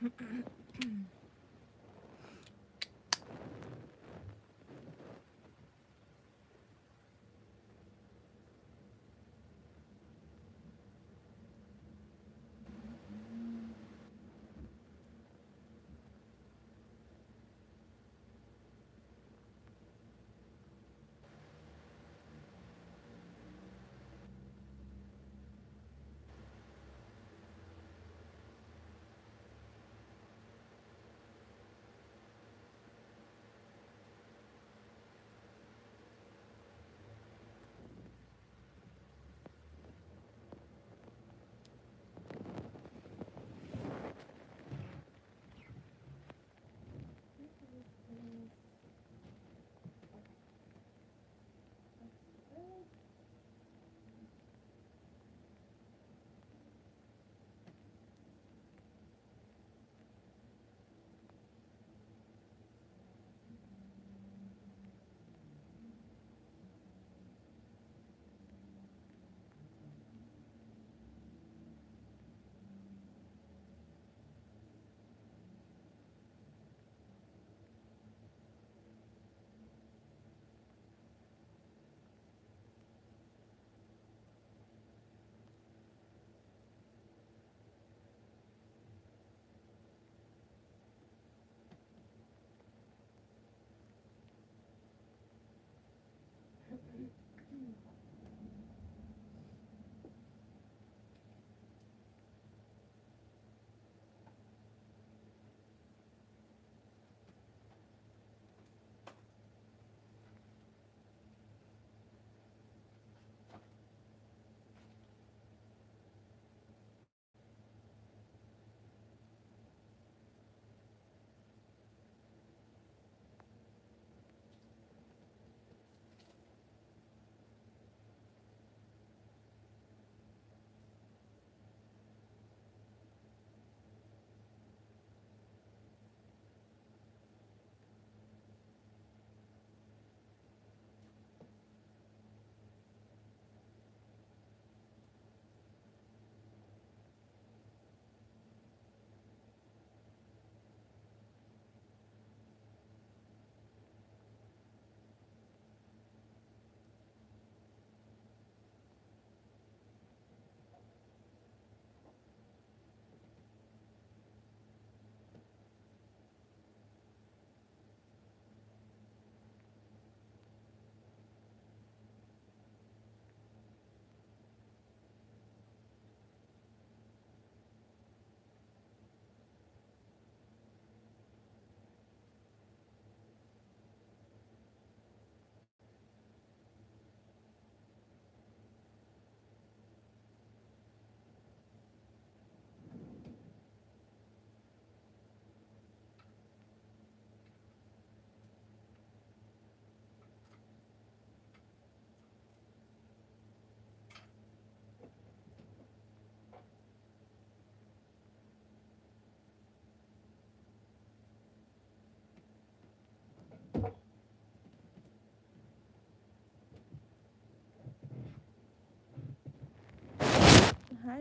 Hi,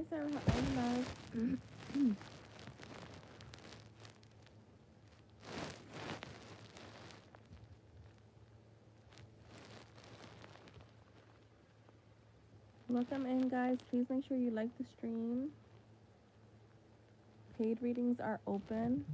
Sarah. How are you, love? Welcome in, guys. Please make sure you like the stream. Paid readings are open.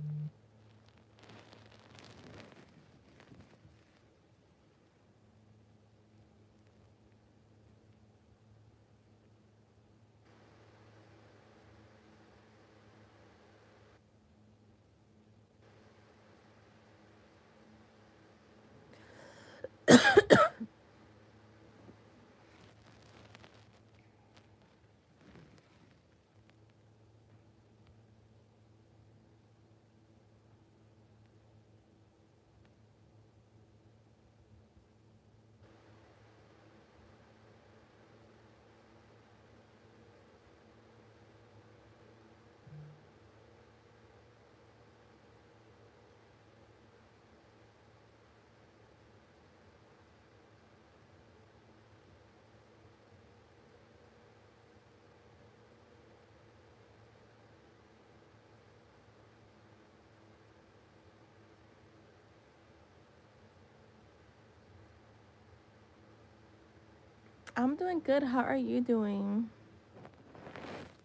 I'm doing good. How are you doing?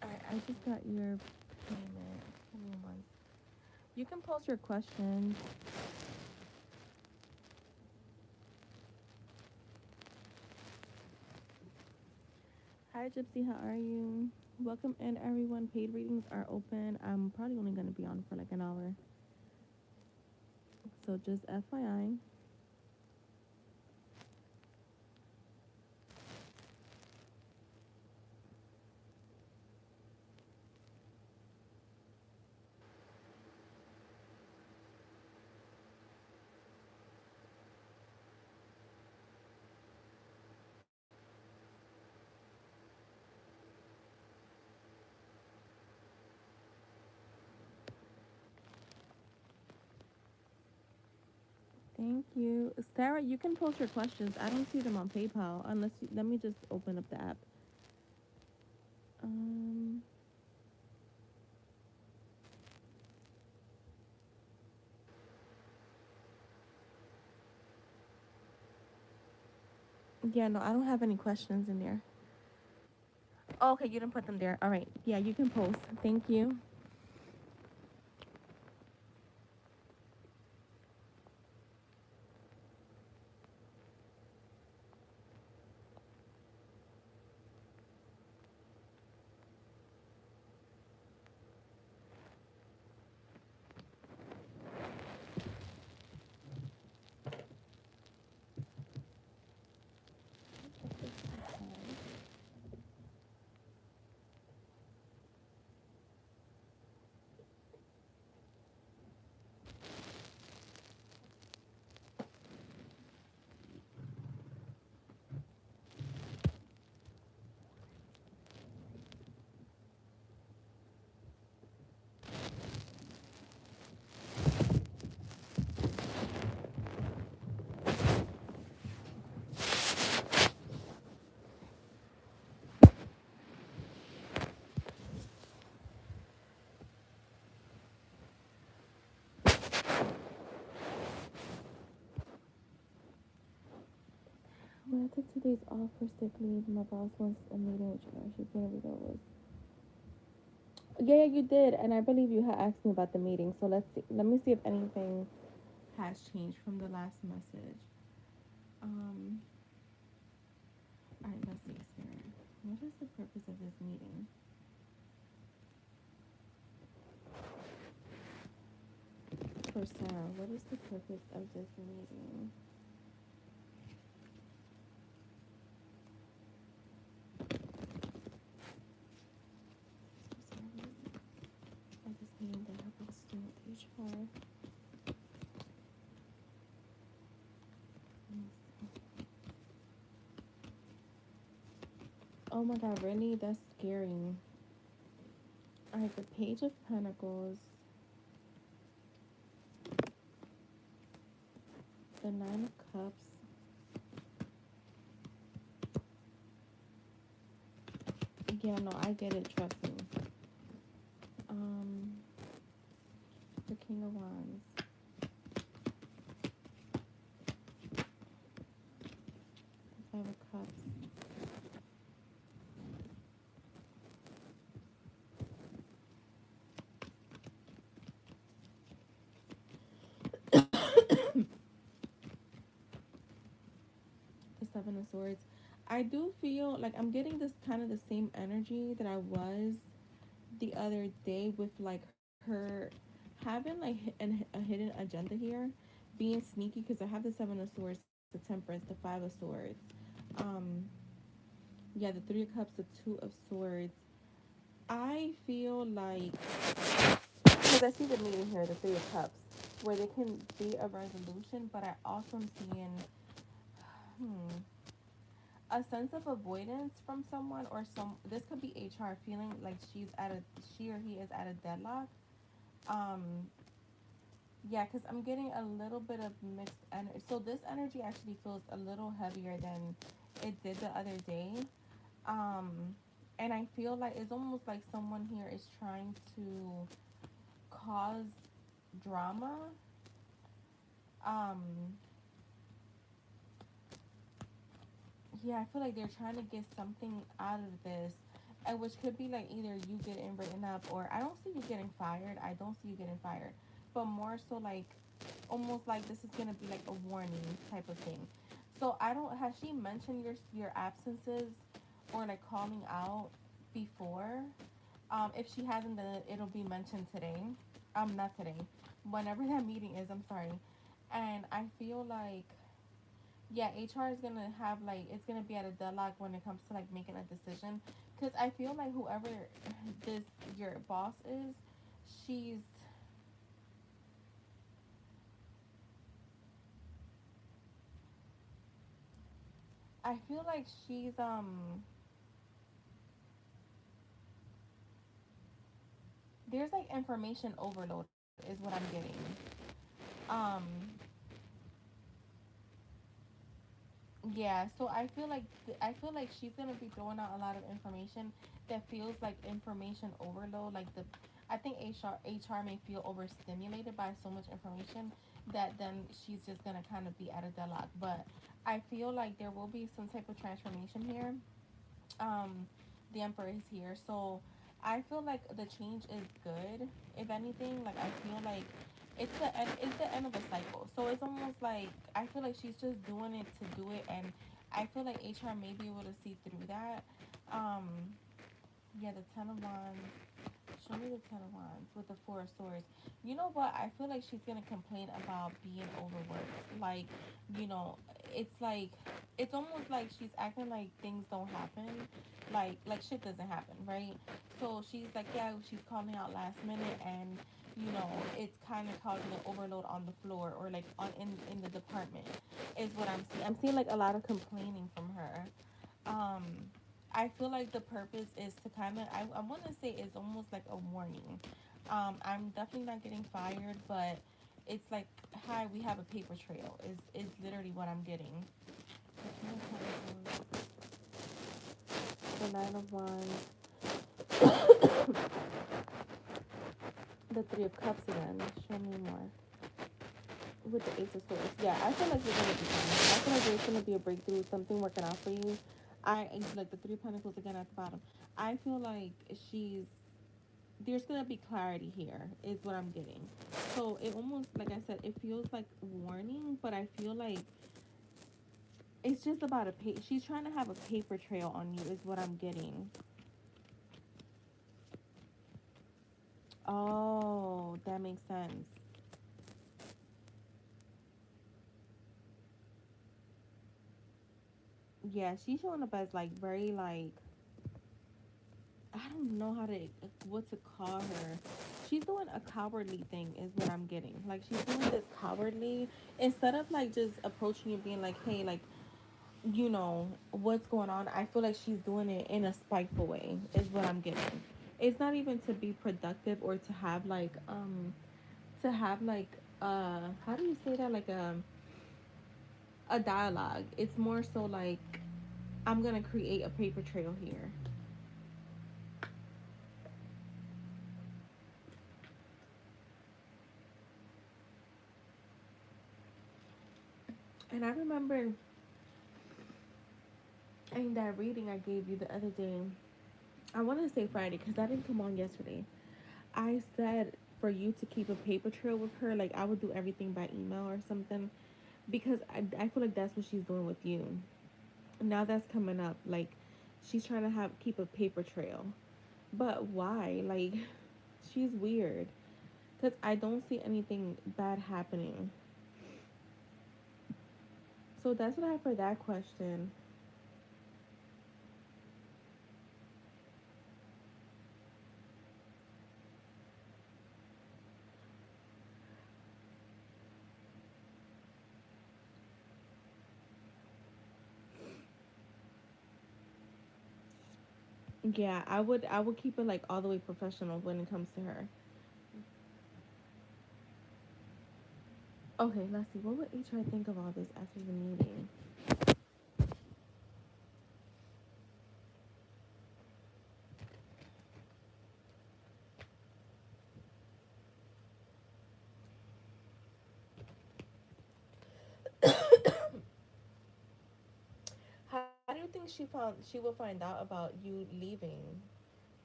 I just got your payment. Give me one. You can post your questions. Hi, Gypsy. How are you? Welcome in, everyone. Paid readings are open. I'm probably only going to be on for like an hour. So just FYI. Thank you. Sarah, you can post your questions. I don't see them on PayPal unless you, let me just open up the app. Um, yeah, no, I don't have any questions in there. Oh, okay, you didn't put them there. All right. Yeah, you can post. Thank you. When I took 2 days off for sick leave, my boss wants a meeting with you. She's gonna read over. Yeah, you did, and I believe you had asked me about the meeting. So let's see. Let me see if anything has changed from the last message. Um, all right, let's see, Spirit. What is the purpose of this meeting? For Sarah, what is the purpose of this meeting? I just need the help of student HR. Oh my god, really? That's scary. Alright, the Page of Pentacles, the Nine of Cups, yeah, no, I get it, trust me. Um, the King of Wands, the Five of Cups, the Seven of Swords. I do feel like I'm getting this kind of the same energy that I was the other day with like her having like a hidden agenda here, being sneaky because I have the Seven of Swords, the Temperance, the Five of Swords, um, yeah, the Three of Cups, the Two of Swords. I feel like because I see the meaning here, the Three of Cups, where there can be a resolution, but I also am seeing a sense of avoidance from someone or some. This could be HR feeling like she or he is at a deadlock. Um, yeah, because I'm getting a little bit of mixed energy. So this energy actually feels a little heavier than it did the other day. Um, and I feel like it's almost like someone here is trying to cause drama. Um, yeah, I feel like they're trying to get something out of this, which could be like either you getting written up, or I don't see you getting fired. I don't see you getting fired, but more so like almost like this is gonna be like a warning type of thing. So I don't. Has she mentioned your absences or like calling out before? If she hasn't, then it'll be mentioned today. Not today. Whenever that meeting is, I'm sorry. And I feel like, yeah, HR is gonna have like it's gonna be at a deadlock when it comes to like making a decision. Cause I feel like whoever this your boss is, she's. I feel like she's. There's like information overload is what I'm getting. Um. Yeah, so I feel like she's gonna be throwing out a lot of information that feels like information overload. Like the, I think HR may feel overstimulated by so much information that then she's just gonna kind of be at a deadlock. But I feel like there will be some type of transformation here. Um, the Emperor is here, so I feel like the change is good. If anything, like I feel like it's the end of a cycle. So it's almost like I feel like she's just doing it to do it, and I feel like HR may be able to see through that. Um, yeah, the Ten of Wands. Show me the Ten of Wands with the Four of Swords. You know what? I feel like she's gonna complain about being overworked. Like, you know, it's like it's almost like she's acting like things don't happen. Like shit doesn't happen, right? So she's like, yeah, she's calling out last minute, and you know, it's kind of causing an overload on the floor or like on in the department. Is what I'm seeing. I'm seeing like a lot of complaining from her. um I feel like the purpose is to kind of I want to say it's almost like a warning. I'm definitely not getting fired, but it's like, hi, we have a paper trail is literally what I'm getting. The Nine of Wands, the Three of Cups again. Show me more. With the Ace of Swords. Yeah, I feel like you're gonna be fine. I feel like there's gonna be a breakthrough, something working out for you. I like the Three of Pentacles again at the bottom. I feel like she's there's gonna be clarity here is what I'm getting. So it almost like I said, it feels like warning, but I feel like it's just about she's trying to have a paper trail on you is what I'm getting. Oh, that makes sense. Yeah, she's showing up as like very like I don't know how to what to call her. She's doing a cowardly thing is what I'm getting. Like she's doing this cowardly instead of like just approaching you being like, hey, like you know what's going on. I feel like she's doing it in a spiteful way is what I'm getting. It's not even to be productive or to have like how do you say that, like a dialogue. It's more so like I'm gonna create a paper trail here. And I remember in that reading I gave you the other day, I want to say Friday because that didn't come on yesterday. I said for you to keep a paper trail with her, like I would do everything by email or something, because I feel like that's what she's doing with you. Now that's coming up, like she's trying to have keep a paper trail, but why? Like she's weird because I don't see anything bad happening. So that's what I have for that question. Yeah, I would keep it like all the way professional when it comes to her. Okay, let's see. What would HR think of all this after the meeting? How do you she will find out about you leaving,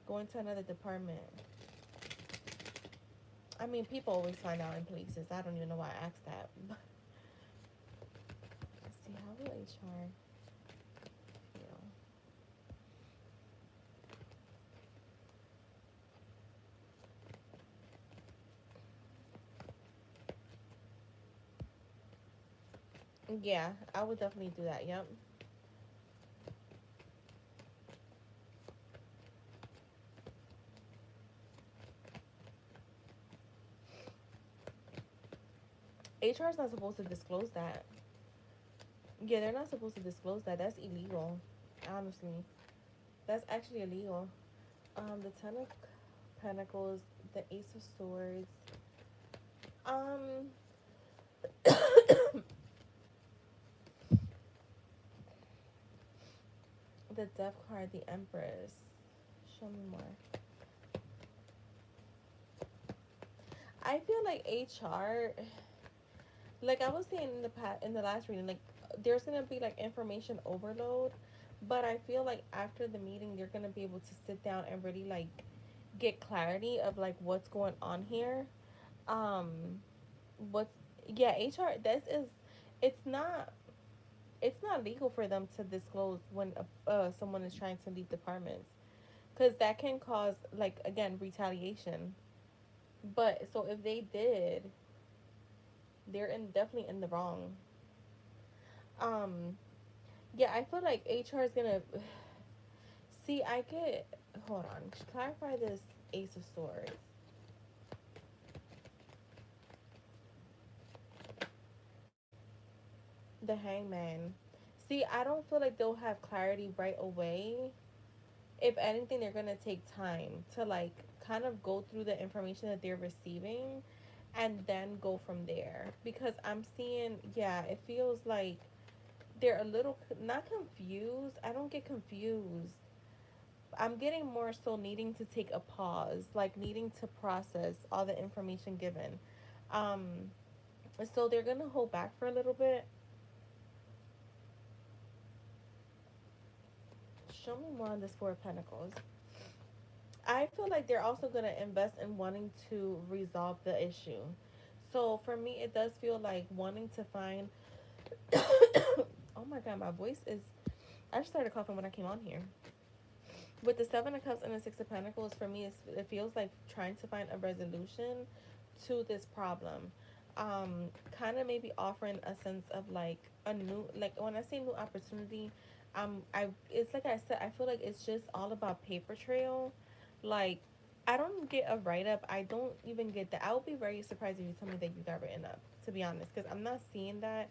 going to another department? I mean, people always find out in places. I don't even know why I asked that. But let's see, how will HR feel? Yeah, I would definitely do that. Yep. HR is not supposed to disclose that. Yeah, they're not supposed to disclose that. That's illegal. Honestly, that's actually illegal. The Ten of Pentacles, the Ace of Swords. Um, the Death card, the Empress. Show me more. I feel like HR, like I was saying in the last reading, like there's gonna be like information overload, but I feel like after the meeting, they're gonna be able to sit down and really like get clarity of like what's going on here. Um, what's yeah, HR. It's not it's not legal for them to disclose when someone is trying to leave departments, because that can cause like again retaliation. But so if they did, they're definitely in the wrong. Um, yeah, I feel like HR is gonna see. I get hold on. Clarify this Ace of Swords. The Hangman. See, I don't feel like they'll have clarity right away. If anything, they're gonna take time to like kind of go through the information that they're receiving and then go from there. Because I'm seeing, yeah, it feels like they're a little not confused. I don't get confused. I'm getting more so needing to take a pause, like needing to process all the information given. Um, so they're gonna hold back for a little bit. Show me more on this Four of Pentacles. I feel like they're also gonna invest in wanting to resolve the issue. So for me, it does feel like wanting to find. Oh my god, my voice is. I just started coughing when I came on here. With the Seven of Cups and the Six of Pentacles, for me, it feels like trying to find a resolution to this problem. Kind of maybe offering a sense of like a new, like when I say new opportunity, it's like I said, I feel like it's just all about paper trail. Like, I don't get a write up. I don't even get that. I would be very surprised if you tell me that you got written up, to be honest, because I'm not seeing that.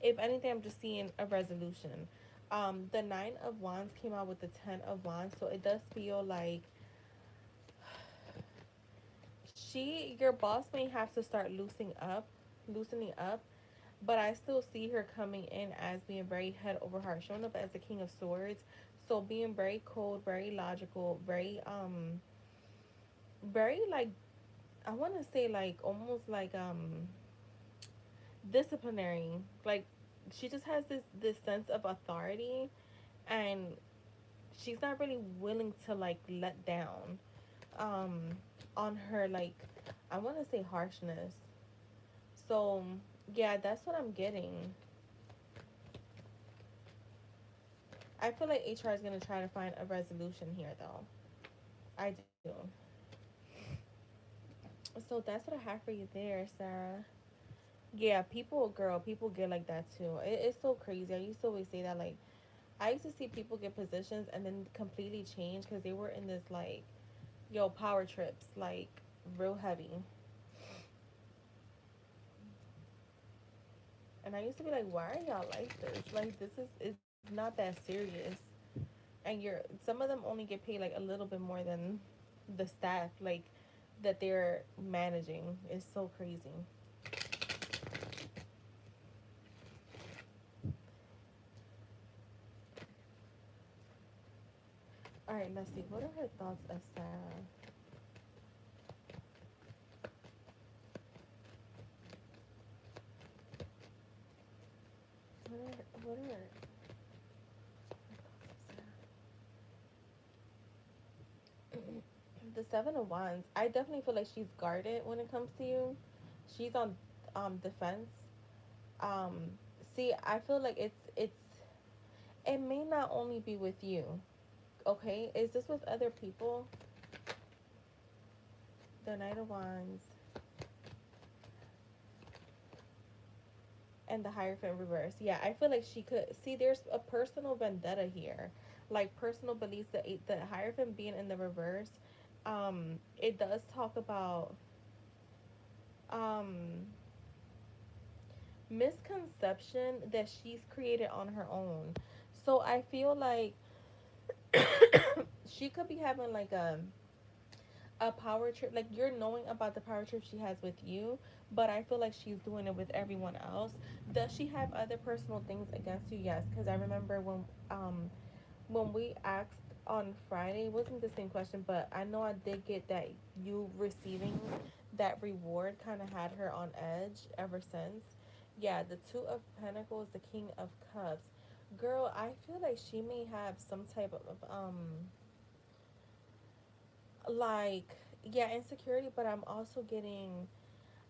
If anything, I'm just seeing a resolution. The Nine of Wands came out with the Ten of Wands, so it does feel like your boss may have to start loosening up, but I still see her coming in as being very head over heart, showing up as the King of Swords. So being very cold, very logical, very like I want to say like almost like disciplinary. Like she just has this sense of authority, and she's not really willing to like let down um on her like I want to say harshness. So yeah, that's what I'm getting. I feel like HR is gonna try to find a resolution here though. I do. So that's what I have for you there, Sarah. Yeah, people get like that too. It's so crazy. I used to always say that, like, I used to see people get positions and then completely change because they were in this, like, yo, power trips, like, real heavy. And I used to be like, why are y'all like this? Like, this is not that serious. And some of them only get paid like a little bit more than the staff, like, that they're managing. It's so crazy. All right, let's see. What are her thoughts of Sarah? What are the Seven of Wands, I definitely feel like she's guarded when it comes to you. She's on defense. Um, See, I feel like it may not only be with you. Okay, is this with other people? The Knight of Wands and the Hierophant reverse. Yeah, I feel like she could see. There's a personal vendetta here, like personal beliefs. The Hierophant being in the reverse, it does talk about um misconception that she's created on her own. So I feel like she could be having like a power trip, like you're knowing about the power trip she has with you, but I feel like she's doing it with everyone else. Does she have other personal things against you? Yes, because I remember when we asked on Friday, it wasn't the same question, but I know I did get that you receiving that reward kind of had her on edge ever since. Yeah, the Two of Pentacles, the King of Cups. Girl, I feel like she may have some type of like, yeah, insecurity, but I'm also getting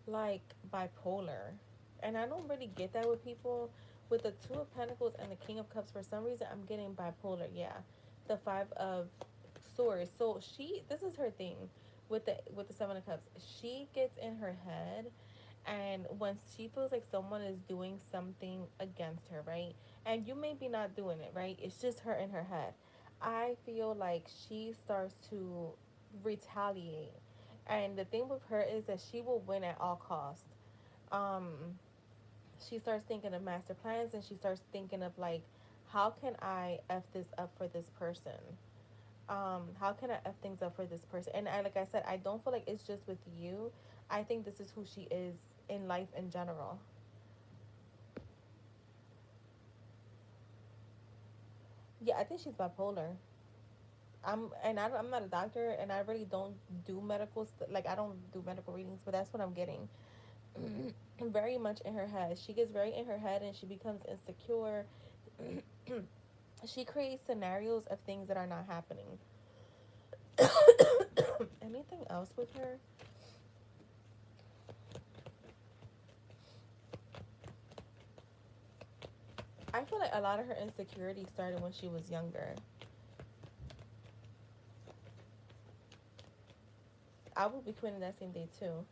like bipolar. And I don't really get that with people. With the Two of Pentacles and the King of Cups, for some reason I'm getting bipolar. Yeah. The Five of Swords. So this is her thing with the Seven of Cups. She gets in her head, and when she feels like someone is doing something against her, right? And you may be not doing it, right? It's just her in her head. I feel like she starts to retaliate. And the thing with her is that she will win at all costs. Um, she starts thinking of master plans, and she starts thinking of like, how can I F this up for this person? How can I F things up for this person? And like I said, I don't feel like it's just with you. I think this is who she is in life in general. Yeah, I think she's bipolar. I'm not a doctor, and I really don't do like I don't do medical readings, but that's what I'm getting. Very much in her head. She gets very in her head, and she becomes insecure. She creates scenarios of things that are not happening. Anything else with her? I feel like a lot of her insecurity started when she was younger. I will be quitting that same day too.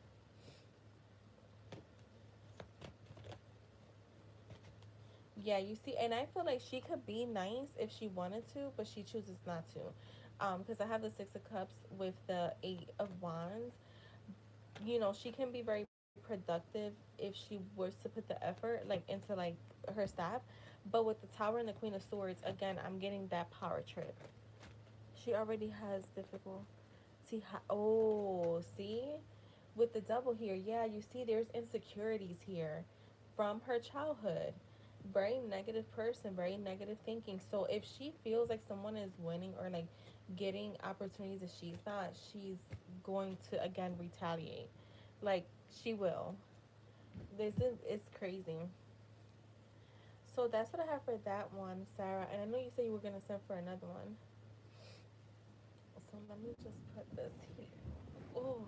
Yeah, you see, and I feel like she could be nice if she wanted to, but she chooses not to. Because I have the Six of Cups with the Eight of Wands. You know, she can be very productive if she was to put the effort like into like her staff. But with the Tower and the Queen of Swords, again, I'm getting that power trip. She already has difficult. See how? Oh, see, with the double here, yeah, you see, there's insecurities here from her childhood. Very negative person, very negative thinking. So if she feels like someone is winning or like getting opportunities that she's not, she's going to again retaliate. Like she will. This is it's crazy. So that's what I have for that one, Sarah. And I know you said you were gonna send for another one. So let me just put this here. Oh,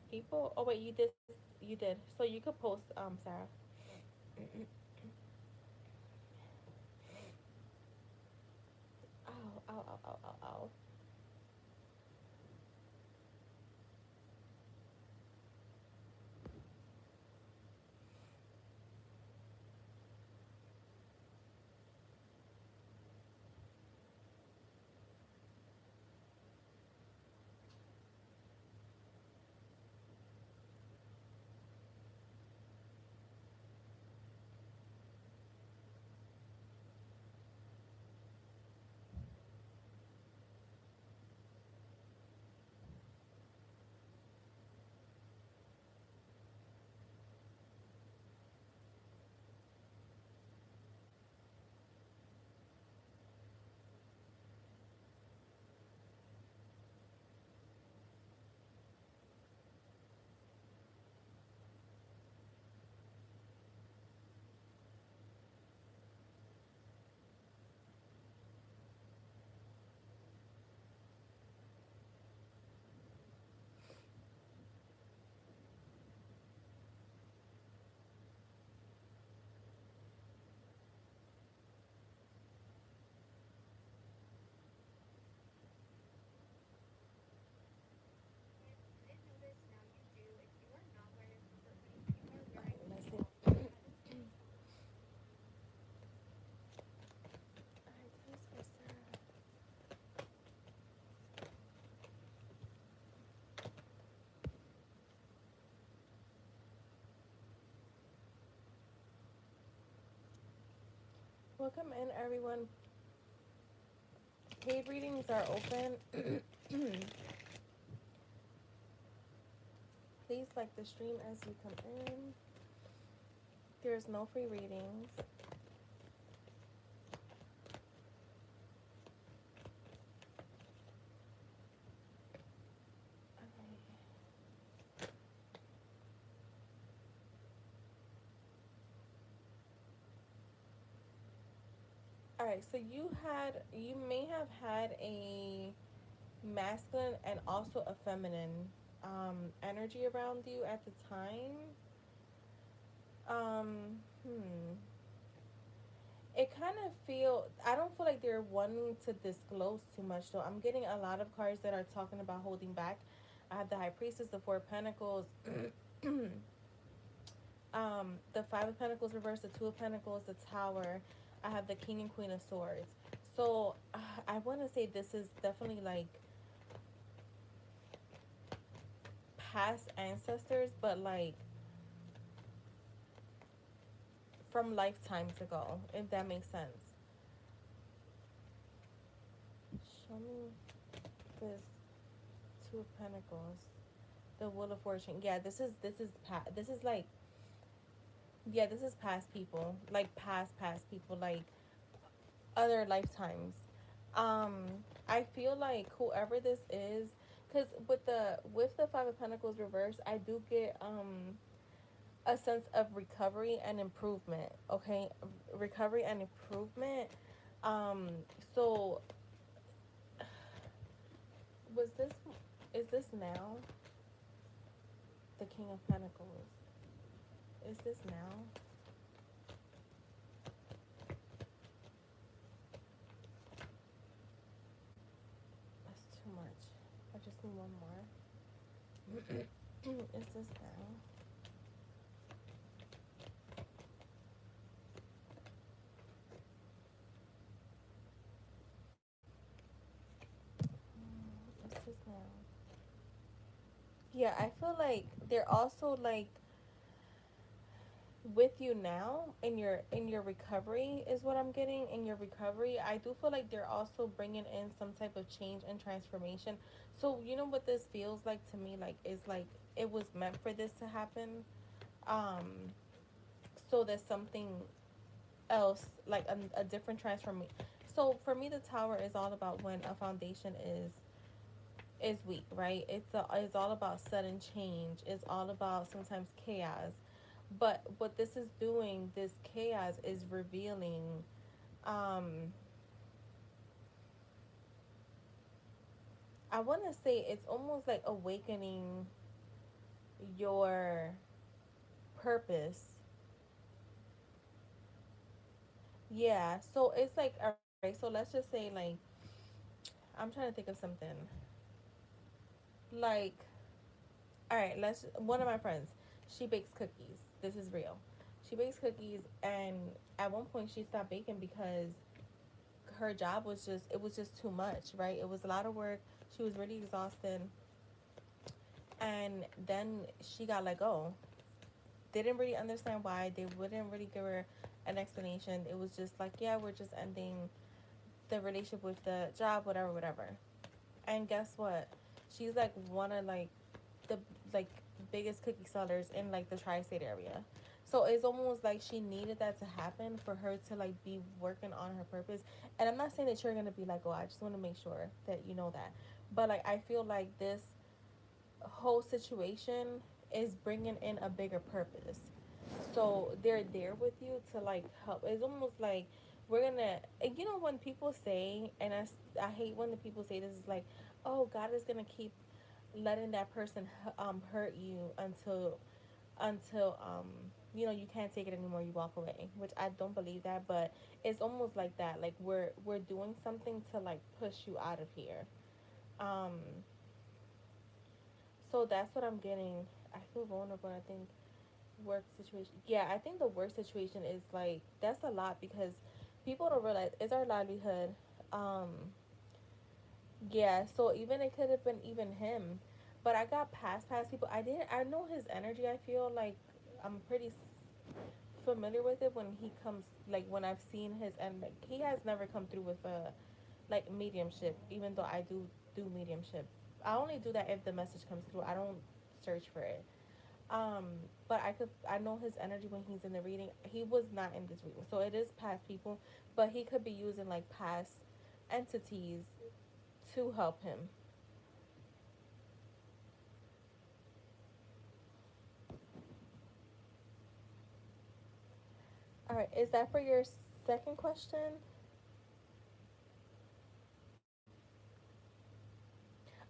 people. Oh wait, you did. You did. So you could post, Sarah. Ow, ow, ow, ow, ow, ow. Welcome in, everyone. Paid readings are open. Please like the stream as you come in. There's no free readings. All right, so you may have had a masculine and also a feminine energy around you at the time. Hmm. It kind of I don't feel like they're wanting to disclose too much though. I'm getting a lot of cards that are talking about holding back. I have the High Priestess, the Four of Pentacles, the Five of Pentacles reversed, the Two of Pentacles, the Tower. I have the King and Queen of Swords. So I want to say this is definitely like past ancestors, but like from lifetimes ago, if that makes sense. Show me this Two of Pentacles, the Wheel of Fortune. Yeah, this is like, yeah, this is past people, like past people, like other lifetimes. Um, I feel like whoever this is, because with the Five of Pentacles reverse, I do get a sense of recovery and improvement. Okay, recovery and improvement. Um, so was this is this now the King of Pentacles? Is this now? That's too much. I just need one more. Is this now? Is this now? Yeah, I feel like they're also like with you now in your recovery is what I'm getting. In your recovery, I do feel like they're also bringing in some type of change and transformation. So you know what this feels like to me, like it's like it was meant for this to happen. um so there's something else, like a different transformation. So for me, the Tower is all about when a foundation is weak, right? It's all about sudden change. It's all about sometimes chaos. But what this is doing, this chaos is revealing, um I want to say it's almost like awakening your purpose. Yeah, so it's like, all right, so let's just say like, I'm trying to think of something. Like, all right, let's one of my friends, she bakes cookies. This is real. She bakes cookies, and at one point she stopped baking because her job was just, it was just too much, right? It was a lot of work. She was really exhausted. And then she got let go. They didn't really understand why. They wouldn't really give her an explanation. It was just like, yeah, we're just ending the relationship with the job, whatever, whatever. And guess what? She's like one of like the like biggest cookie sellers in like the tri-state area. So it's almost like she needed that to happen for her to like be working on her purpose. And I'm not saying that you're gonna be like, oh, I just want to make sure that you know that. But like I feel like this whole situation is bringing in a bigger purpose. So they're there with you to like help. It's almost like we're gonna, you know, when people say, and I hate when the people say this, is like, oh, God is gonna keep letting that person hurt you until you know, you can't take it anymore, you walk away, which I don't believe that. But it's almost like that, like we're doing something to like push you out of here. um so that's what I'm getting. I feel vulnerable. I think work situation, yeah, I think the work situation is like, that's a lot because people don't realize it's our livelihood. um yeah, so even it could have been even him. But I got past people. I know his energy. I feel like I'm pretty familiar with it when he comes, like when I've seen his, and like he has never come through with a like mediumship, even though I do mediumship. I only do that if the message comes through. I don't search for it. Um, but I know his energy when he's in the reading. He was not in this reading, so it is past people, but he could be using like past entities to help him. All right, is that for your second question?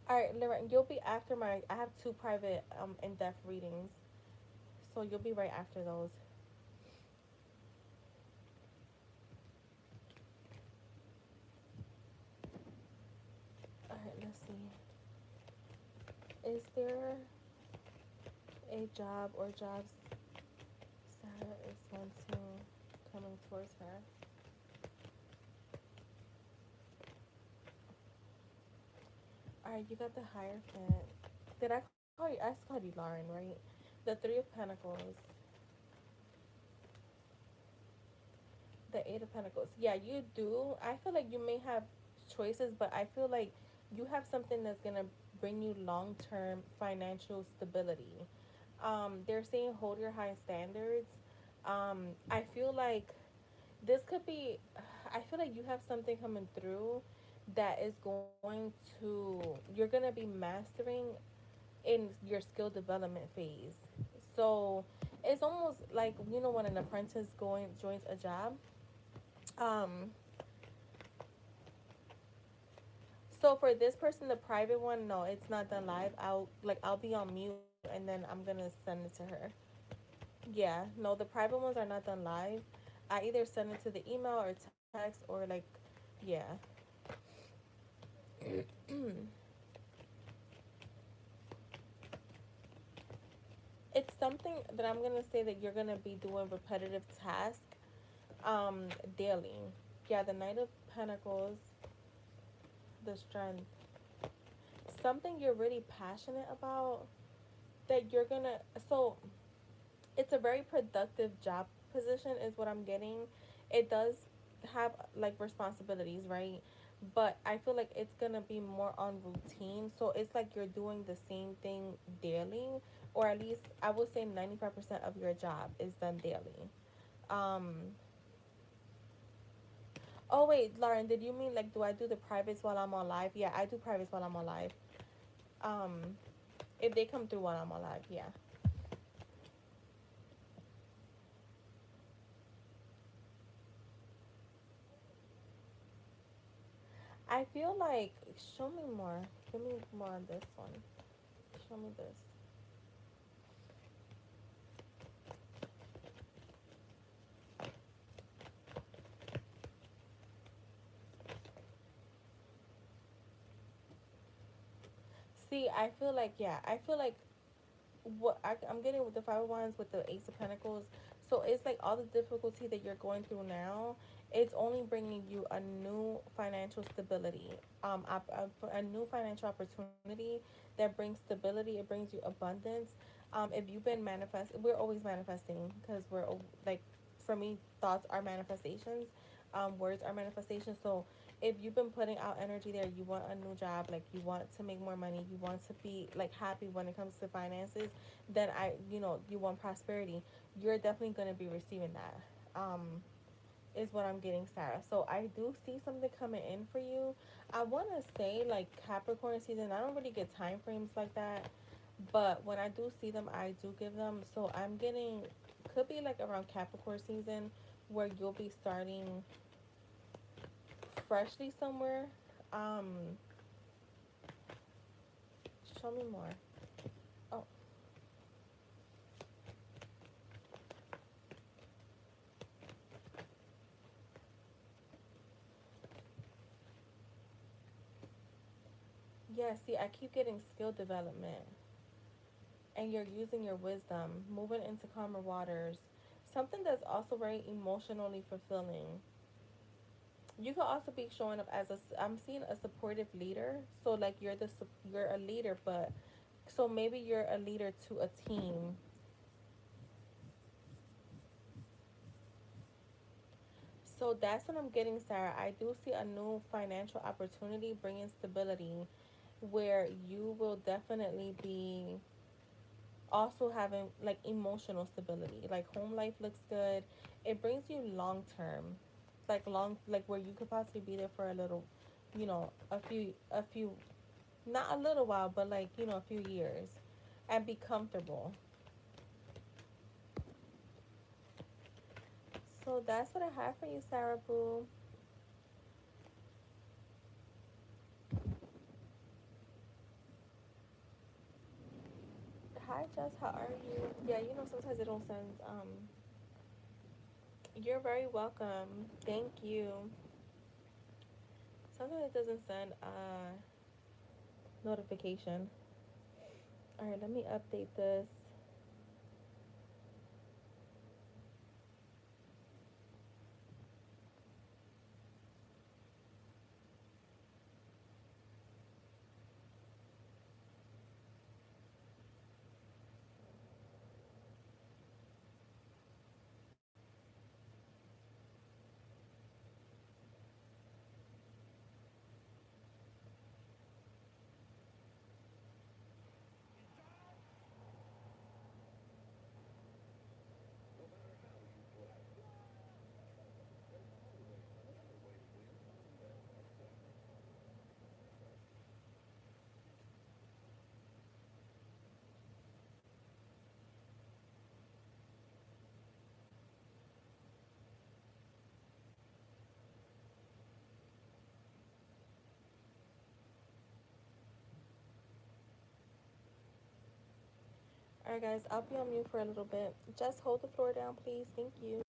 All right, Lauren, you'll be after my. I have two private in depth readings, so you'll be right after those. All right, let's see. Is there a job or jobs Sarah is wanting coming towards her? All right, you got the Hierophant. Did I call you? I called you Lauren, right? The Three of Pentacles, the Eight of Pentacles. Yeah, you do. I feel like you may have choices, but I feel like you have something that's gonna bring you long term financial stability. They're saying hold your high standards. I feel like this could be. I feel like you have something coming through that is going to. You're gonna be mastering in your skill development phase. So it's almost like when an apprentice going joins a job. Um, so for this person, the private one, no, it's not done live. I'll be on mute and then I'm gonna send it to her. Yeah, no, the private ones are not done live. I either send it to the email or text or like, yeah. It's something that I'm gonna say that you're gonna be doing repetitive tasks daily. Yeah, the Knight of Pentacles, the Strength. Something you're really passionate about that you're gonna so it's a very productive job position is what I'm getting. It does have like responsibilities, right? But I feel like it's gonna be more on routine. So it's like you're doing the same thing daily, or at least I would say 95% of your job is done daily. Um, oh wait, Lauren, did you mean like do I do the privates while I'm on live? Yeah, I do privates while I'm on live. Um, if they come through while I'm on live, yeah. I feel like show me more. Give me more on this one. Show me this. See, I feel like yeah. I feel like I'm getting with the Five of Wands with the Ace of Pentacles. So it's like all the difficulty that you're going through now. It's only bringing you a new financial stability, a new financial opportunity that brings stability. It brings you abundance. If you've been we're always manifesting because like, for me, thoughts are manifestations. Words are manifestations. So if you've been putting out energy there, you want a new job, like you want to make more money, you want to be like happy when it comes to finances, then you want prosperity. You're definitely going to be receiving that. Is what I'm getting, Sarah. So I do see something coming in for you. I want to say like Capricorn season. I don't really get time frames like that, but when I do see them, I do give them. So I'm getting could be like around Capricorn season where you'll be starting freshly somewhere. Um, show me more. Oh, yeah. See, I keep getting skill development, and you're using your wisdom, moving into calmer waters. Something that's also very emotionally fulfilling. You could also be showing up as I'm seeing a supportive leader. So like you're a leader, but so maybe you're a leader to a team. So that's what I'm getting, Sarah. I do see a new financial opportunity bringing stability where you will definitely be also having like emotional stability. Like home life looks good. It brings you long term, like where you could possibly be there for a little, a few, not a little while, but like a few years, and be comfortable. So that's what I have for you, Sarah Boo. Hi, Jess. How are you? Yeah, sometimes it don't send. You're very welcome. Thank you. Sometimes it doesn't send a notification. All right, let me update this. All right, guys, I'll be on mute for a little bit. Just hold the floor down, please. Thank you.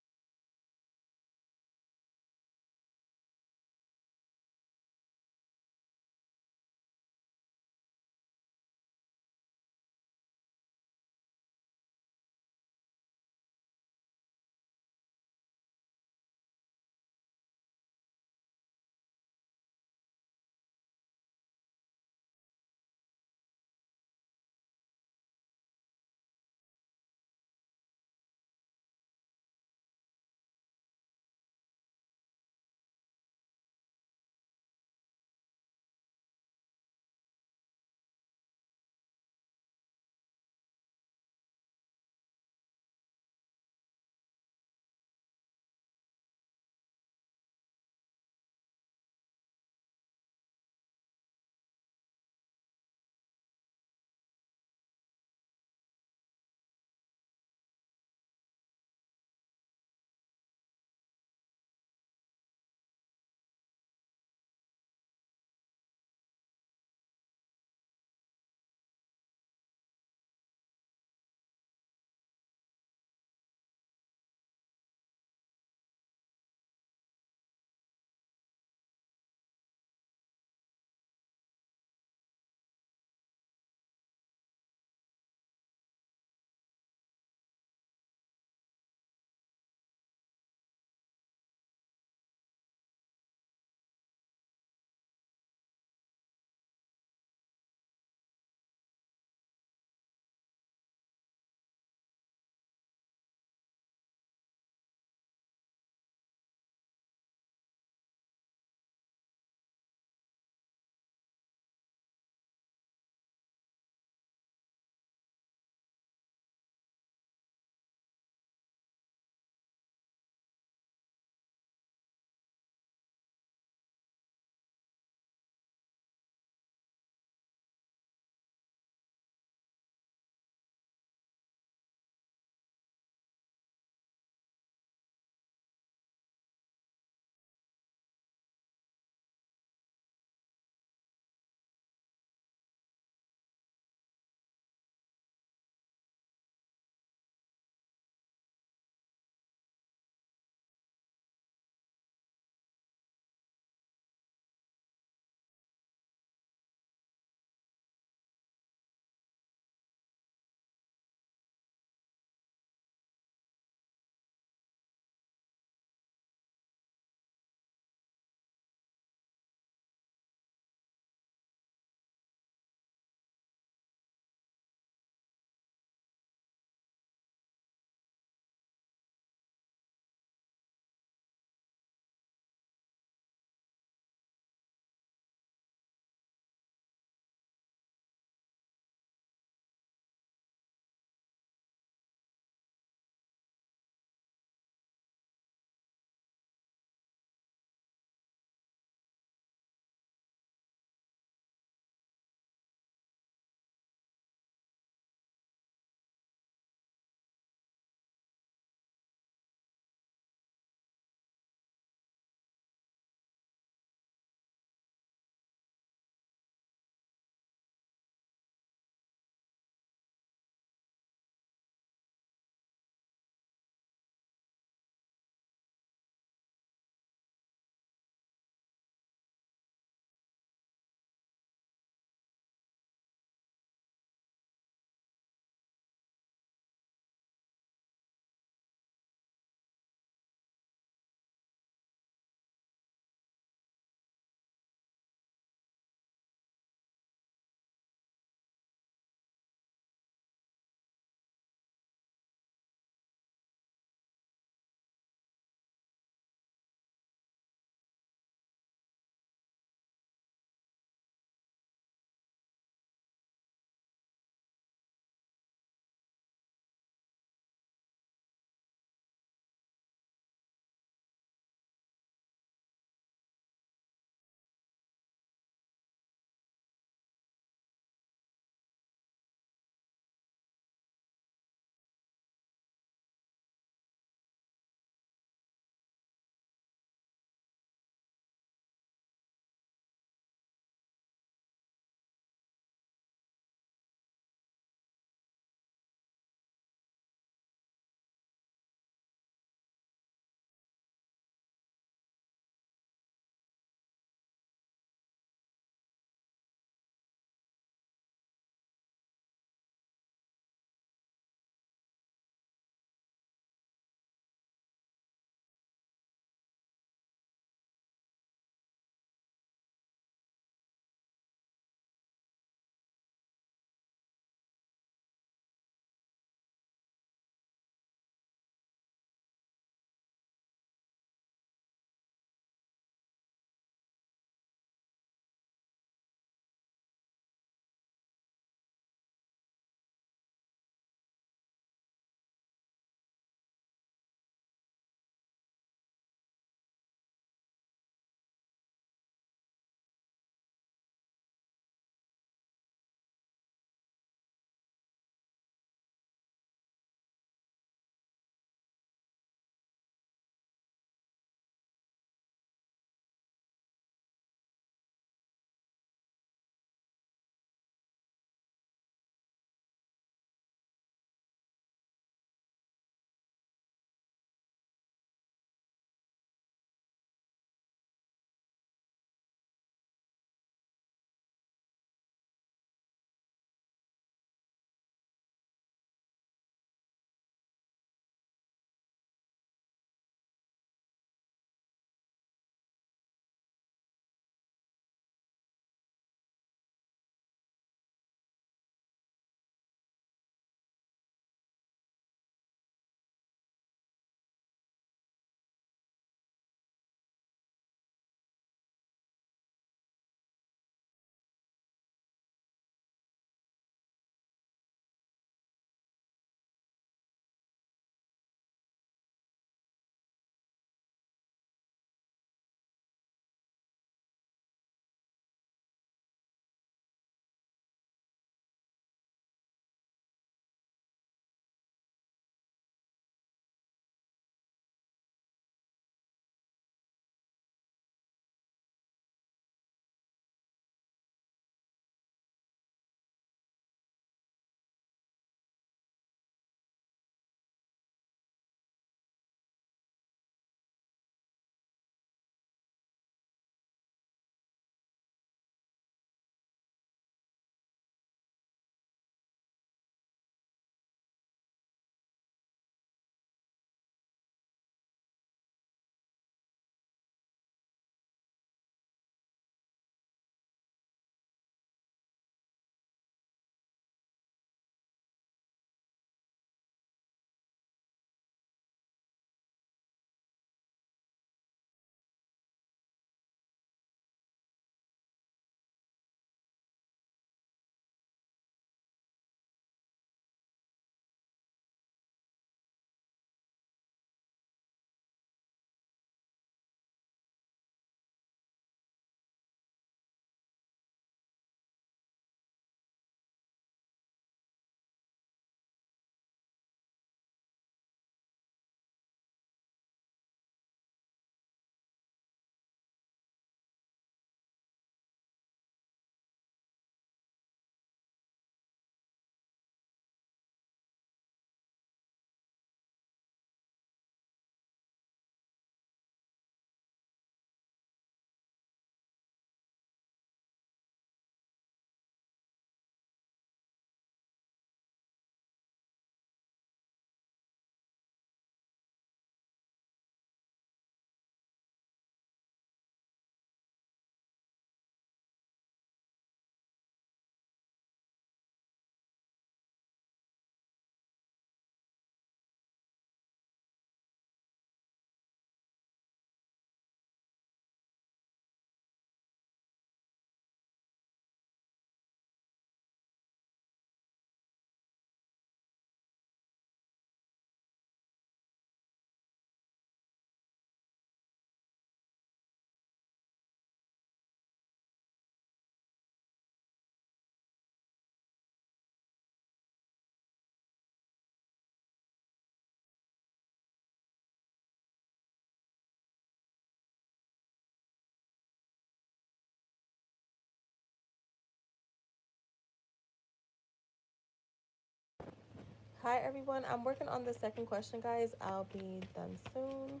Hi everyone. I'm working on the second question, guys. I'll be done soon.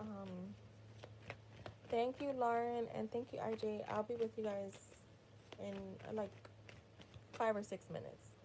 Um, Thank you, Lauren, and thank you, IJ. I'll be with you guys in like 5 or 6 minutes.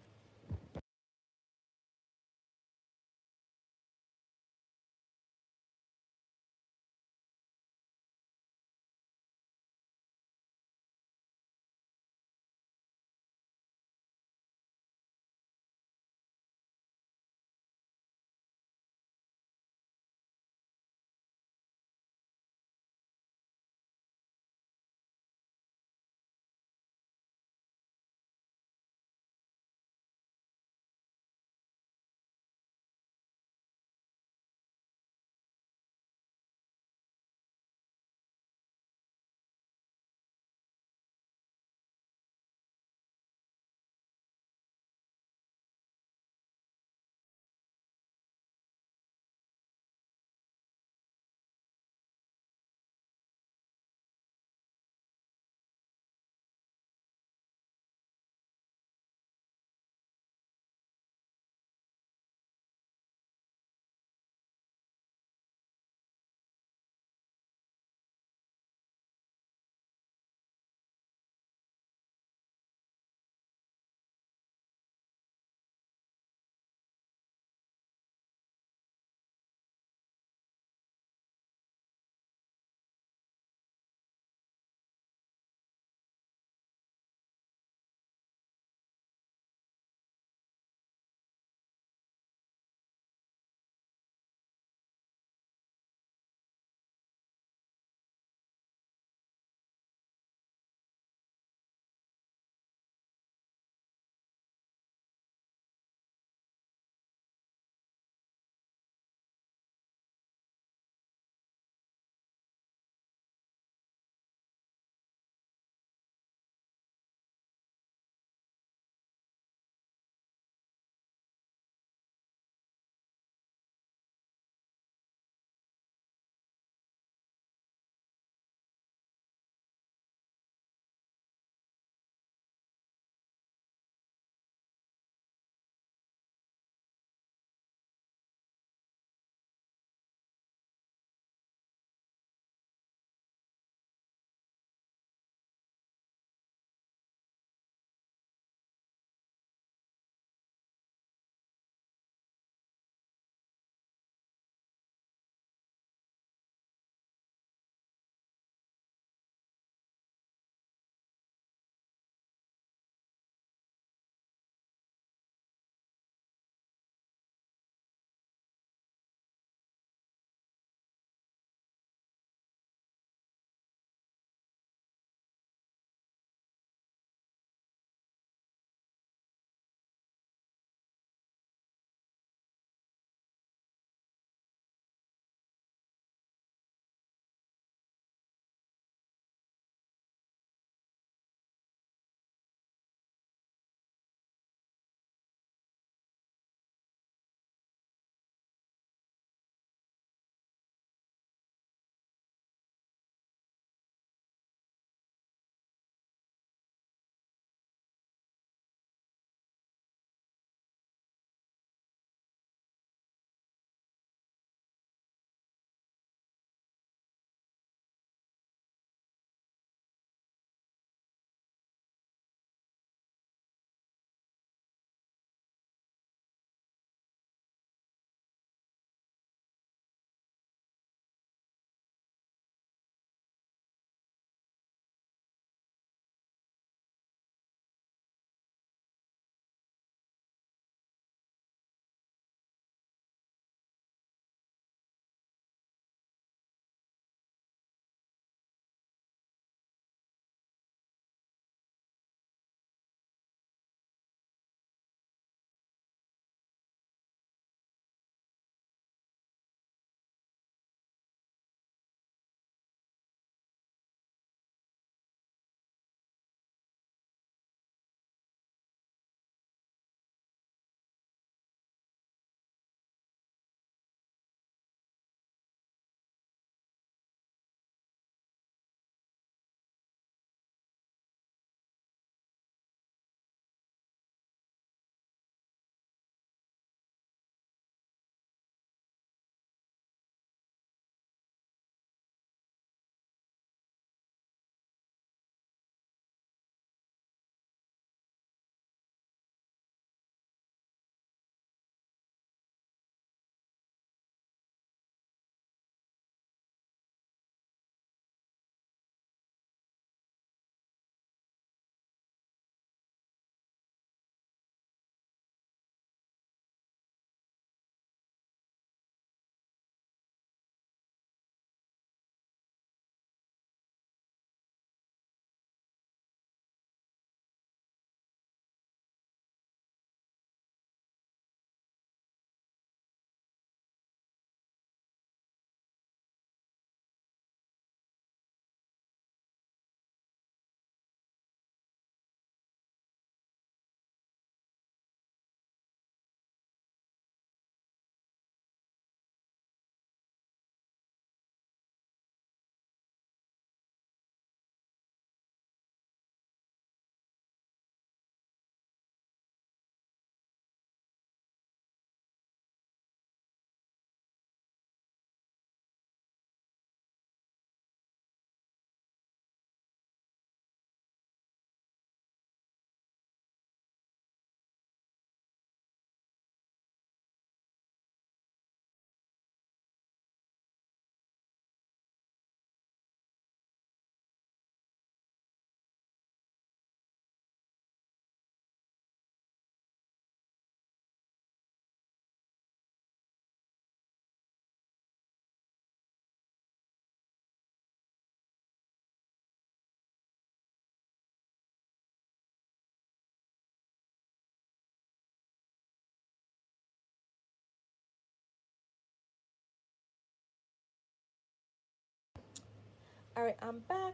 All right, I'm back.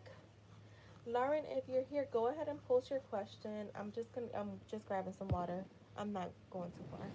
Lauren, if you're here, go ahead and post your question. I'm just grabbing some water. I'm not going too far.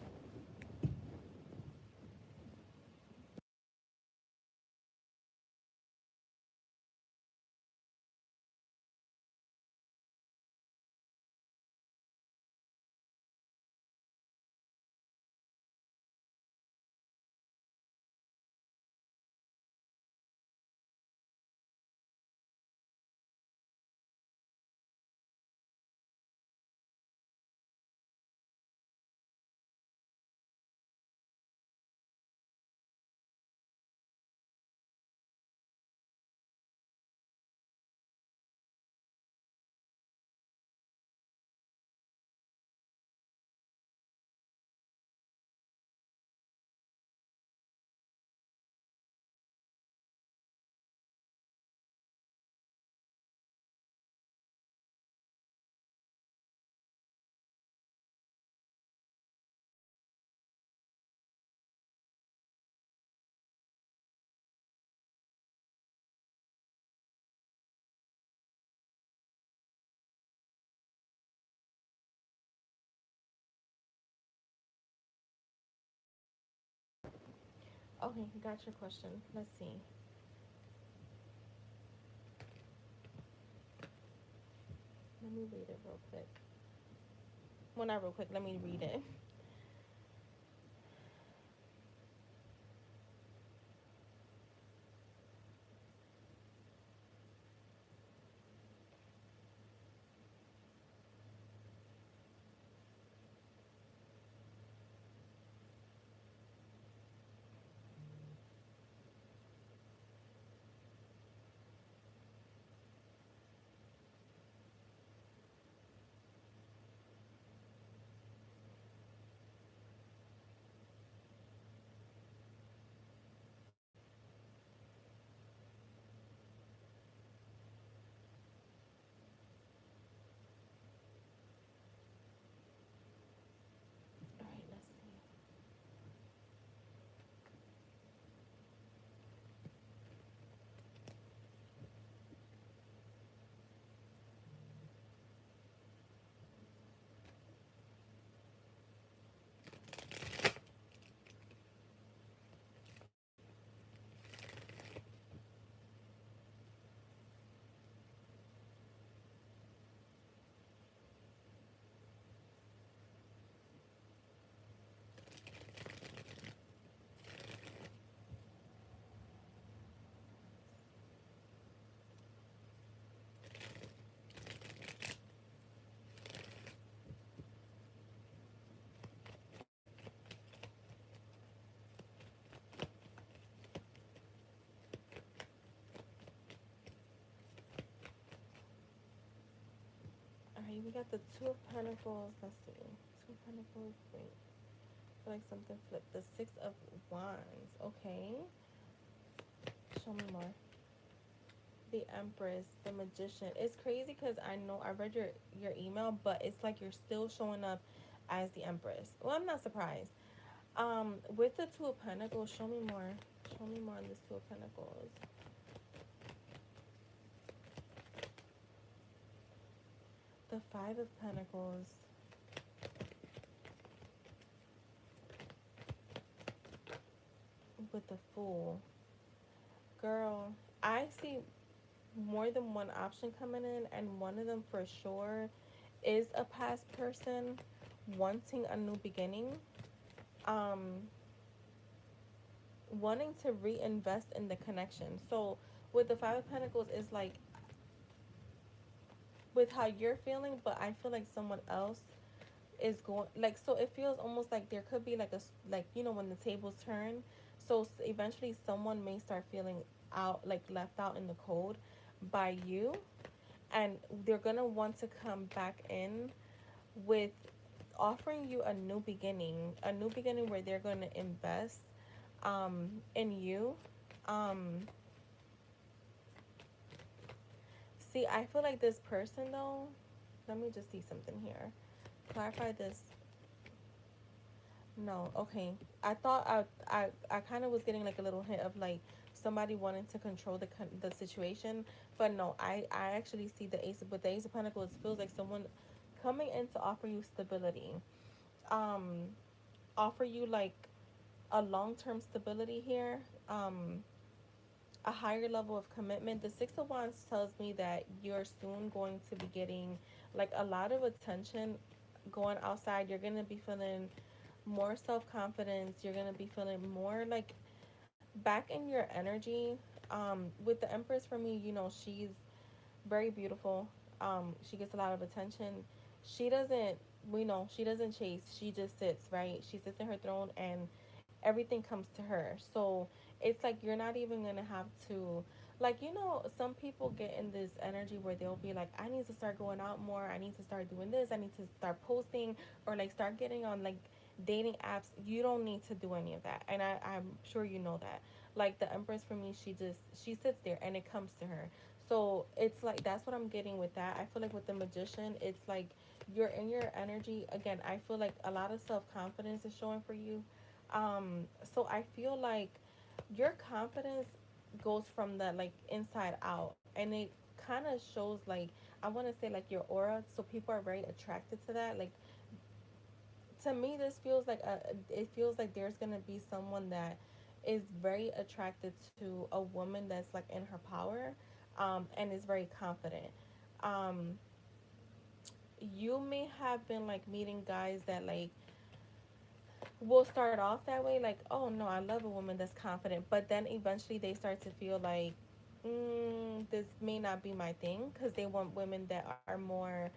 Okay, got your question. Let's see. Let me read it real quick. Well, not real quick. Let me read it. All right, let's see. All right, we got the Two of Pentacles. Let's see. Two of Pentacles. Wait, I feel like something flipped. The Six of Wands. Okay. Show me more. The Empress, the Magician. It's crazy because I know I read your email, but it's like you're still showing up as the Empress. Well, I'm not surprised. With the Two of Pentacles, show me more. Show me more on this Two of Pentacles. The Five of Pentacles with the Fool. Girl, I see more than one option coming in, and one of them for sure is a past person wanting a new beginning. Um, Wanting to reinvest in the connection. So with the Five of Pentacles is like with how you're feeling, but I feel like someone else is going like, so it feels almost like there could be like a, like, you know, when the tables turn, so eventually someone may start feeling out, like left out in the cold by you, and they're gonna want to come back in with offering you a new beginning where they're going to invest in you. um See, I feel like this person though, let me just see something here. Clarify this. No, okay. I thought I kind of was getting like a little hint of like somebody wanting to control the situation. But no, I actually see the ace with the ace of pentacles. It feels like someone coming in to offer you stability, um offer you like a long-term stability here, a higher level of commitment. The Six of Wands tells me that you're soon going to be getting like a lot of attention going outside. You're going to be feeling more self-confidence. You're going to be feeling more like back in your energy. With the Empress, for me, she's very beautiful. She gets a lot of attention. She doesn't, we know, she doesn't chase. She just sits, right? She sits in her throne and everything comes to her. So it's like you're not even going to have to, like, some people get in this energy where they'll be like, I need to start going out more. I need to start doing this. I need to start posting or like start getting on like dating apps. You don't need to do any of that. And I'm sure you know that. Like the Empress, for me, she sits there and it comes to her. So it's like that's what I'm getting with that. I feel like with the Magician, it's like you're in your energy again. I feel like a lot of self-confidence is showing for you. So I feel like your confidence goes from the like inside out, and it kind of shows like, I want to say like your aura. So people are very attracted to that. Like to me, this feels like it feels like there's gonna be someone that is very attracted to a woman that's like in her power, and is very confident. Um, you may have been like meeting guys that like will start off that way, like, oh no, I love a woman that's confident, but then eventually they start to feel like, this may not be my thing, because they want women that are more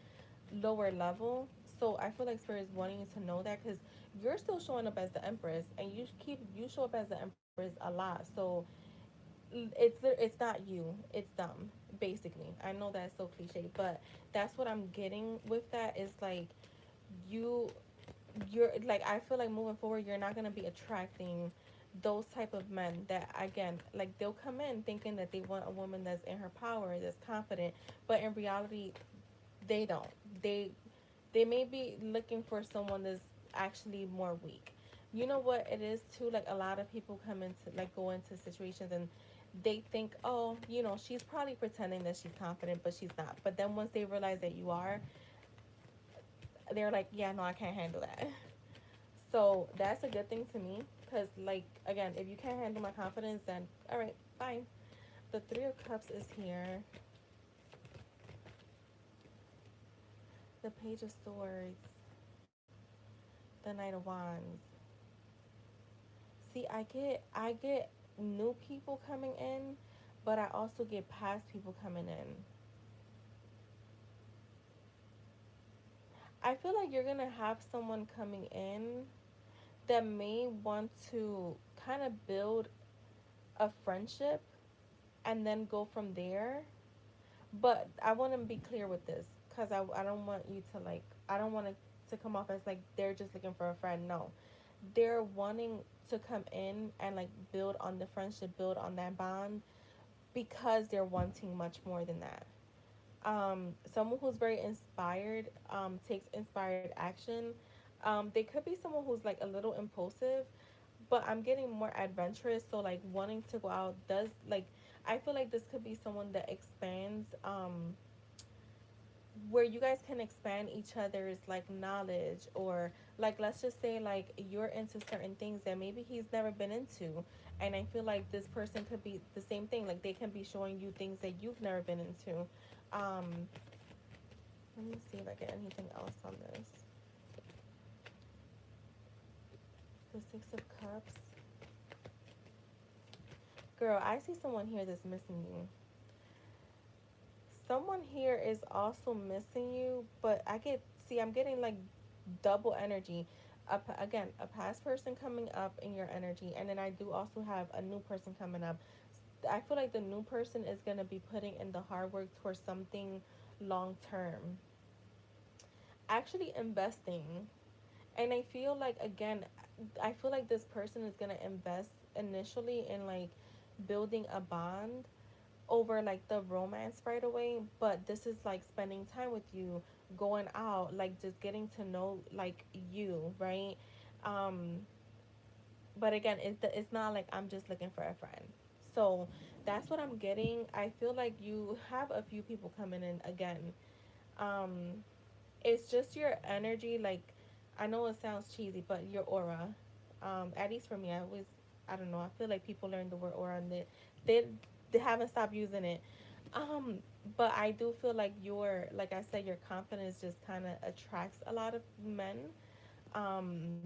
lower level. So I feel like spirit is wanting you to know that, because you're still showing up as the Empress, and you show up as the Empress a lot. So it's not you, it's them, basically. I know that's so cliche, but that's what I'm getting with that, is like you you're like, I feel like moving forward you're not going to be attracting those type of men that, again, like they'll come in thinking that they want a woman that's in her power, that's confident, but in reality they don't. They may be looking for someone that's actually more weak. You know what it is too, like a lot of people come into like go into situations and they think, oh, she's probably pretending that she's confident, but she's not. But then once they realize that you are, they're like, yeah, no, I can't handle that. So that's a good thing to me, because like, again, if you can't handle my confidence, then all right, fine. The Three of Cups is here. The Page of Swords, the Knight of Wands. See, I get new people coming in, but I also get past people coming in. I feel like you're gonna have someone coming in that may want to kind of build a friendship and then go from there. But I want to be clear with this, because I don't want you to like, I don't want it to come off as like they're just looking for a friend. No, they're wanting to come in and like build on the friendship, build on that bond, because they're wanting much more than that. Someone who's very inspired, takes inspired action. They could be someone who's like a little impulsive, but I'm getting more adventurous. So like wanting to go out does like, I feel like this could be someone that expands, where you guys can expand each other's like knowledge, or like, let's just say like you're into certain things that maybe he's never been into, and I feel like this person could be the same thing, like they can be showing you things that you've never been into. um Let me see if I get anything else on this. The Six of Cups. Girl, I see someone here that's missing you. Someone here is also missing you, but I'm getting like double energy. Again, a past person coming up in your energy, and then I do also have a new person coming up. I feel like the new person is going to be putting in the hard work towards something long term, actually investing. And I feel like, again, I feel like this person is going to invest initially in like building a bond over like the romance right away, but this is like spending time with you, going out, like just getting to know like you, right? um but again, it's not like I'm just looking for a friend. So that's what I'm getting. I feel like you have a few people coming in again. Um, it's just your energy. Like, I know it sounds cheesy, but your aura. At least for me, I don't know. I feel like people learn the word aura and they, they haven't stopped using it. Um, but I do feel like like I said, your confidence just kind of attracts a lot of men. Um,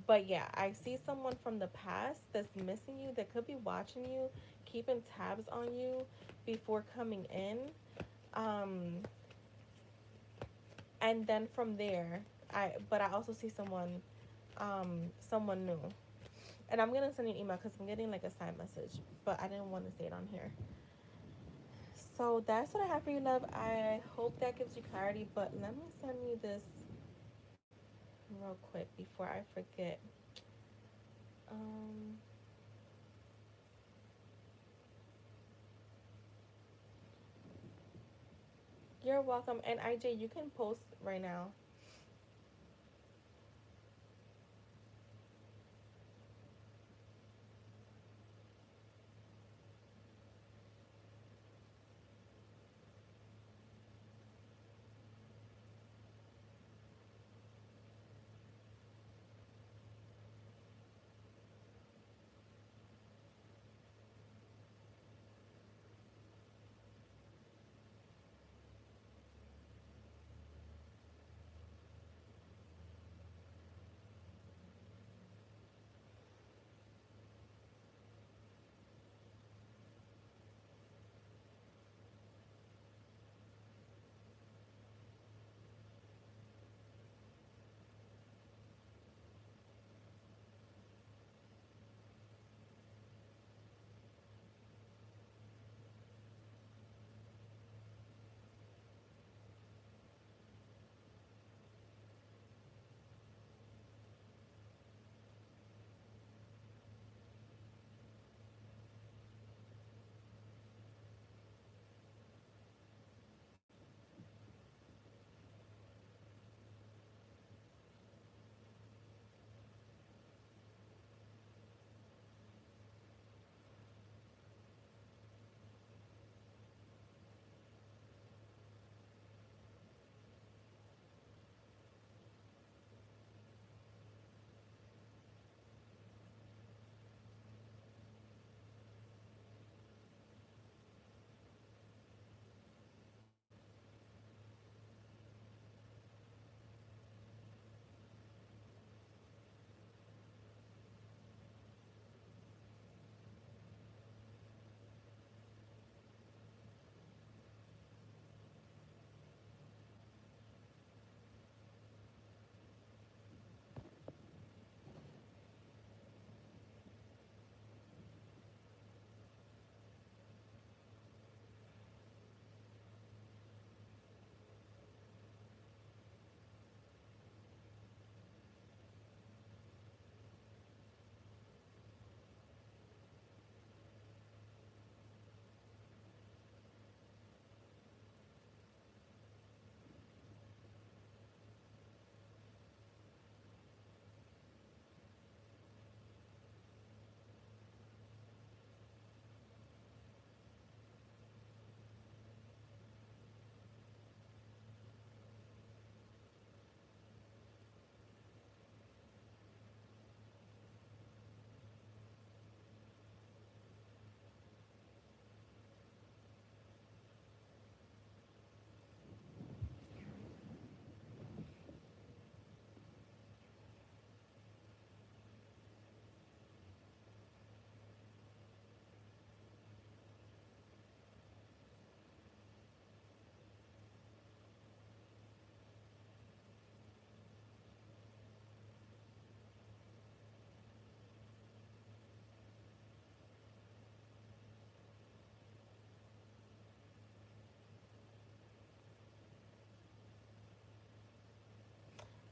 but yeah, I see someone from the past that's missing you, that could be watching you, keeping tabs on you before coming in. Um, and then from there, I also see someone new. And I'm gonna send you an email because I'm getting like a side message, but I didn't want to say it on here. So that's what I have for you, love. I hope that gives you clarity, but let me send you this real quick before I forget. Um, you're welcome. And IJ, you can post right now.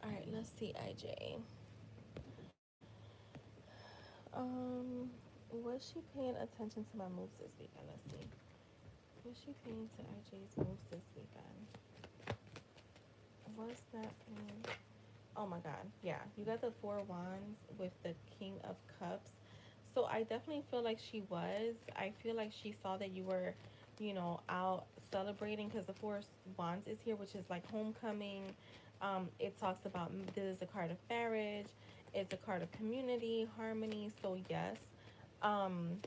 All right, let's see, IJ. Was she paying attention to my moves this weekend? Let's see. Was she paying to IJ's moves this weekend? Was that Oh my god. Yeah, you got the four wands with the king of cups. So I definitely feel like she was. I feel like she saw that you were, out celebrating because the Four of Wands is here, which is like homecoming. It talks about this is a card of marriage. It's a card of community, harmony. So yes, um,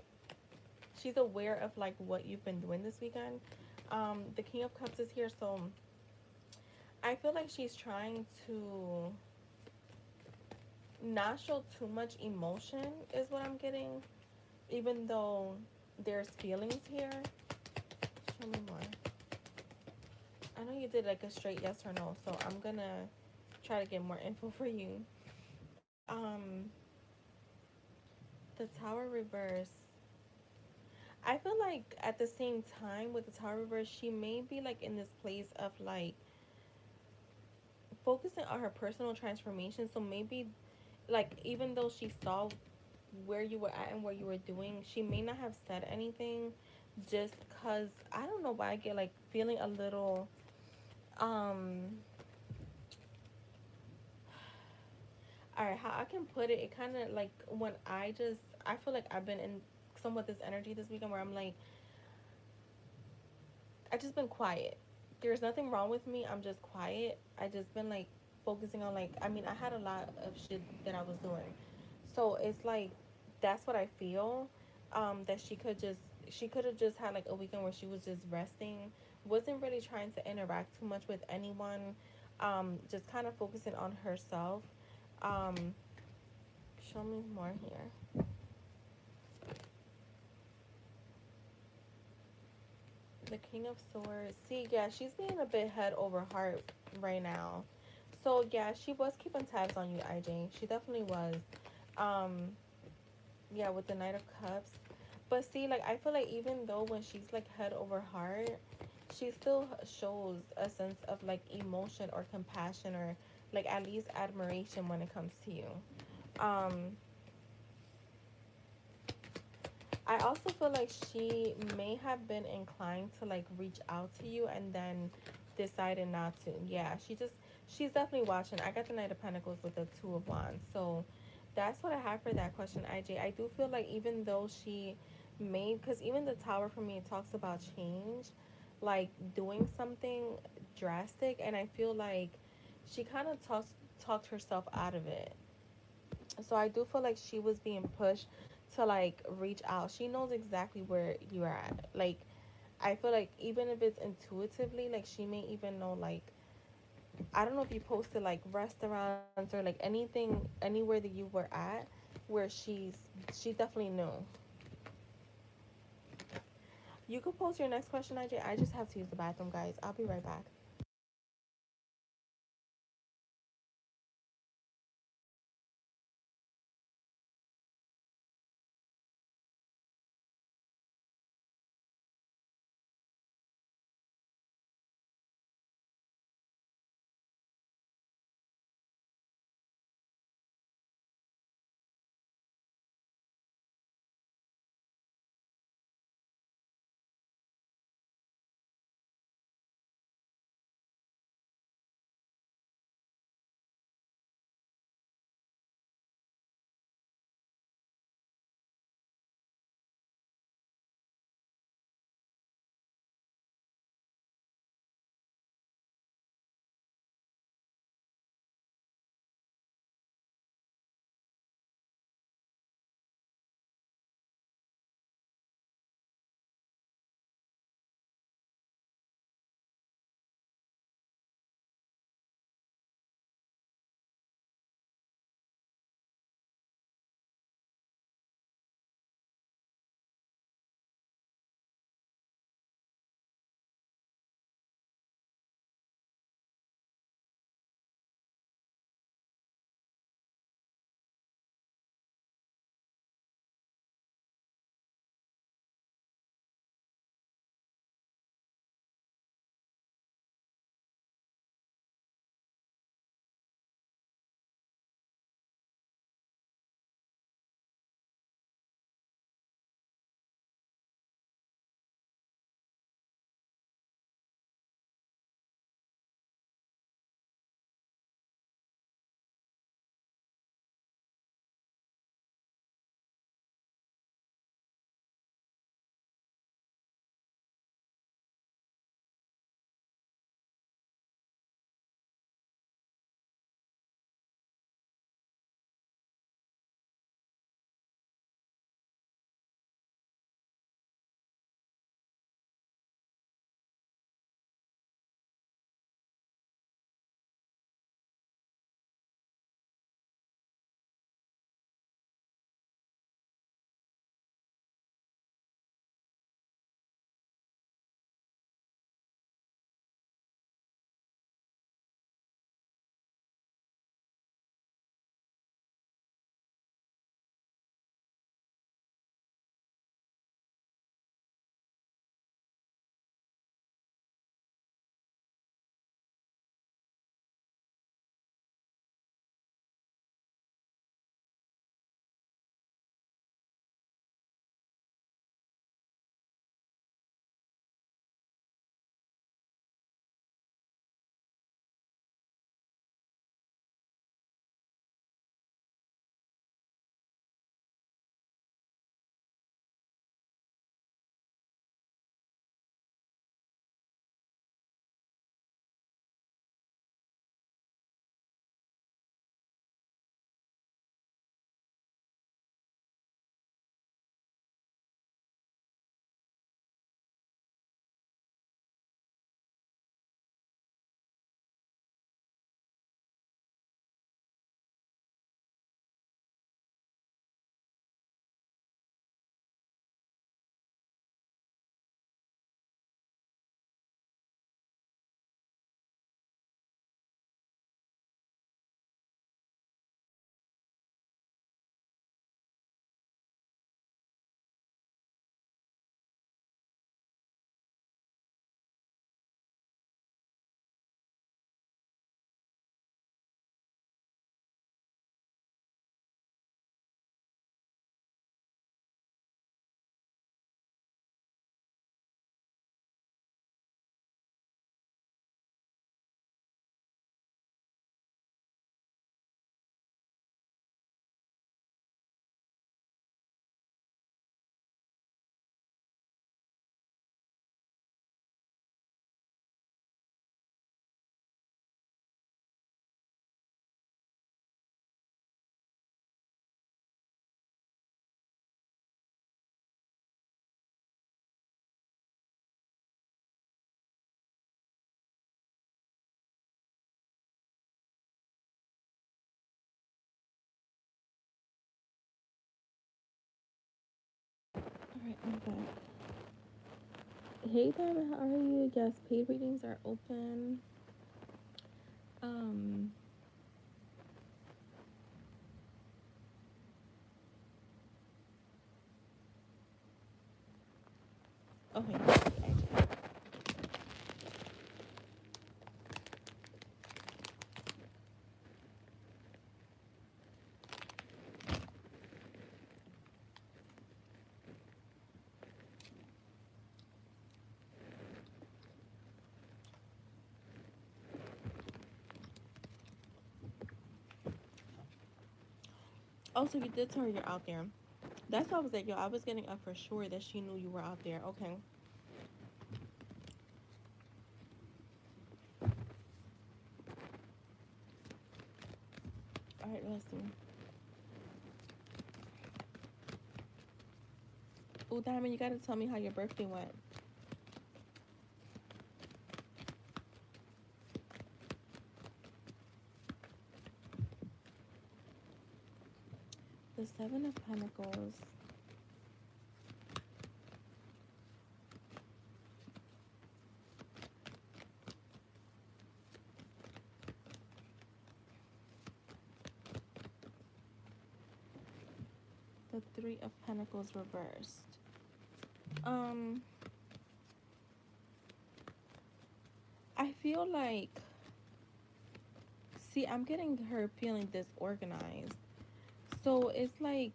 she's aware of like what you've been doing this weekend. The King of Cups is here, so I feel like she's trying to not show too much emotion, is what I'm getting, even though there's feelings here. Show me more. I know you did like a straight yes or no, so I'm gonna try to get more info for you. The Tower reverse. I feel like at the same time with the Tower reverse, she may be like in this place of like focusing on her personal transformation. So maybe like even though she saw where you were at and what you were doing, she may not have said anything just because I don't know why I get like feeling a little um all right, how I can put it, it kind of like when I feel like I've been in somewhat this energy this weekend where I'm like I just been quiet. There's nothing wrong with me. I'm just quiet. I just been like focusing on like I mean I had a lot of shit that I was doing, so it's like that's what I feel. That she could have just had like a weekend where she was just resting, wasn't really trying to interact too much with anyone, just kind of focusing on herself. Um, Show me more here. The King of Swords. See, yeah, she's being a bit head over heart right now. So yeah, she was keeping tabs on you, IJ. She definitely was. Um, yeah, with the Knight of Cups. But see, like I feel like even though when she's like head over heart, she still shows a sense of like emotion or compassion or like at least admiration when it comes to you. Um, I also feel like she may have been inclined to like reach out to you and then decided not to. Yeah, she's definitely watching. I got the Knight of Pentacles with the Two of Wands. So that's what I have for that question, IJ. I do feel like even though she may, because even the Tower for me, it talks about change, like doing something drastic, and I feel like she kind of talked herself out of it. So I do feel like she was being pushed to like reach out. She knows exactly where you're at. Like I feel like even if it's intuitively, like she may even know like I don't know if you posted like restaurants or like anything anywhere that you were at where she definitely knew. You could post your next question, IJ. I just have to use the bathroom, guys. I'll be right back. Hey Diamond, how are you? Yes, paid readings are open. Um, okay. Oh, so you did tell her you're out there. That's why I was like, yo, I was getting up for sure that she knew you were out there. Okay. All right, let's see. Oh, Diamond, you gotta tell me how your birthday went. The Seven of Pentacles. The Three of Pentacles reversed. Um, I feel like, see, I'm getting her feeling disorganized. So it's like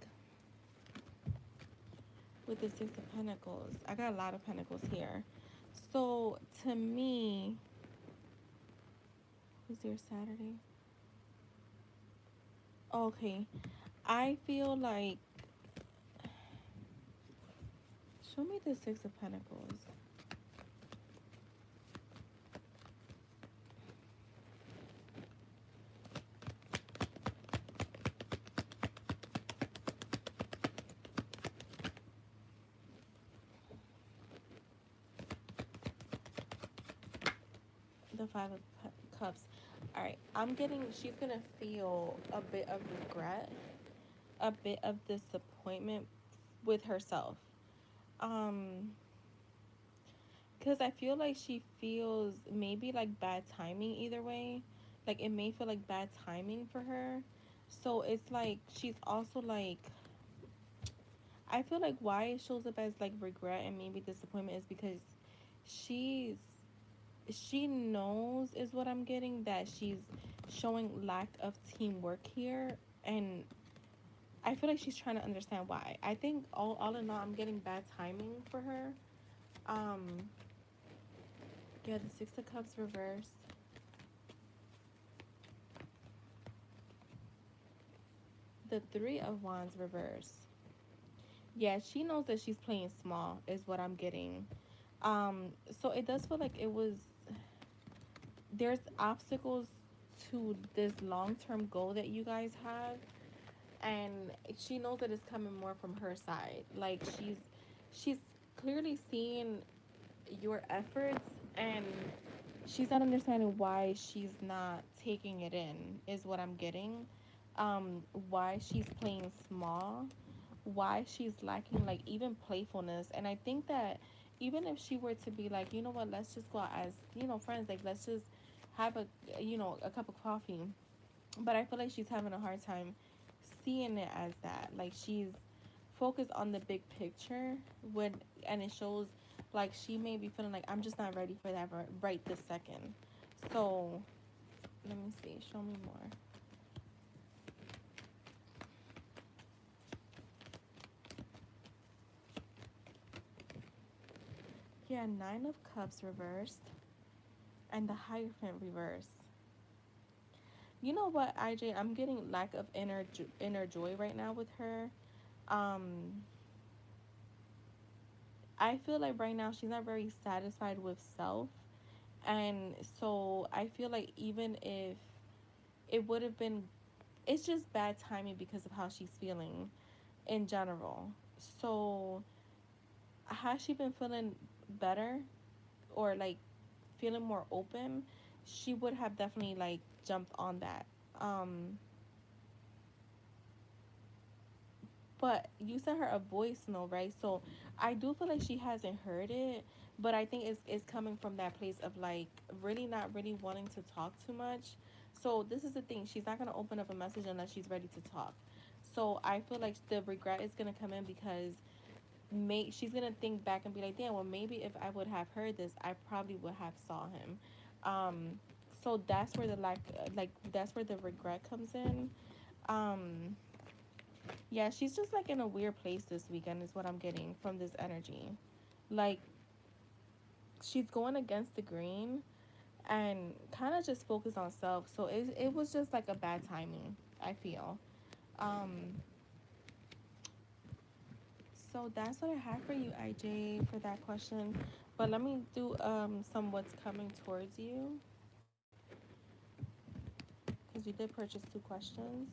with the Six of Pentacles, I got a lot of Pentacles here. So to me, was there Saturday? Okay, I feel like, show me the Six of Pentacles. The Five of Cups. All right, I'm getting, she's gonna feel a bit of regret, a bit of disappointment with herself. Um, because I feel like she feels maybe like bad timing either way. Like it may feel like bad timing for her. So it's like she's also like, I feel like why it shows up as like regret and maybe disappointment is because she's she knows is what I'm getting, that she's showing lack of teamwork here, and I feel like she's trying to understand why. I think all in all I'm getting bad timing for her. Um yeah, the Six of Cups reversed. The Three of Wands reversed. Yeah, she knows that she's playing small is what I'm getting. So it does feel like it was, there's obstacles to this long-term goal that you guys have, and she knows that it's coming more from her side. Like she's clearly seeing your efforts, and she's not understanding why she's not taking it in is what I'm getting. Why she's playing small, why she's lacking like even playfulness. And I think that even if she were to be like, you know what, let's just go out as, you know, friends, like let's just have a, you know, a cup of coffee, but I feel like she's having a hard time seeing it as that. Like she's focused on the big picture when, and it shows like she may be feeling like I'm just not ready for that right this second. So let me see, show me more. Yeah, Nine of Cups reversed and the Hierophant reversed. You know what, IJ, I'm getting lack of inner joy right now with her. um I feel like right now she's not very satisfied with self. And so I feel like even if it would have been, it's just bad timing because of how she's feeling in general. So has she been feeling better or like feeling more open, she would have definitely like jumped on that. um but you sent her a voice note, right? So I do feel like she hasn't heard it, but I think it's coming from that place of like really not really wanting to talk too much. So this is the thing, she's not going to open up a message unless she's ready to talk. So I feel like the regret is going to come in because she's going to think back and be like, damn, well maybe if I would have heard this, I probably would have saw him. So that's where the like that's where the regret comes in. um yeah, she's just like in a weird place this weekend is what I'm getting from this energy. Like she's going against the grain and kind of just focus on self. So it was just like a bad timing, I feel. Um, so that's what I have for you, IJ, for that question. But let me do some what's coming towards you because you did purchase two questions.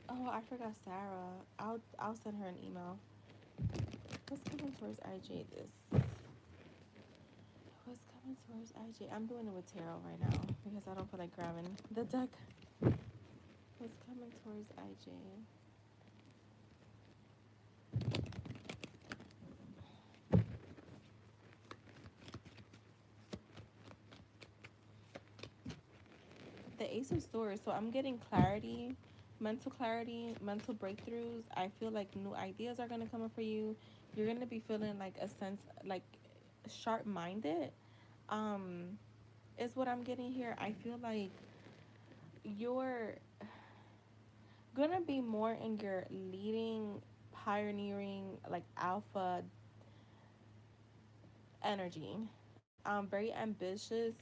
Oh, I forgot Sarah. I'll send her an email. What's coming towards IJ this? What's coming towards IJ? I'm doing it with tarot right now because I don't feel like grabbing the deck. What's coming towards IJ? The Ace of Swords. So I'm getting clarity, mental breakthroughs. I feel like new ideas are gonna come up for you. You're gonna be feeling like a sense like sharp minded. Um, is what I'm getting here. I feel like you're gonna be more in your leading, pioneering, like alpha energy. Very ambitious.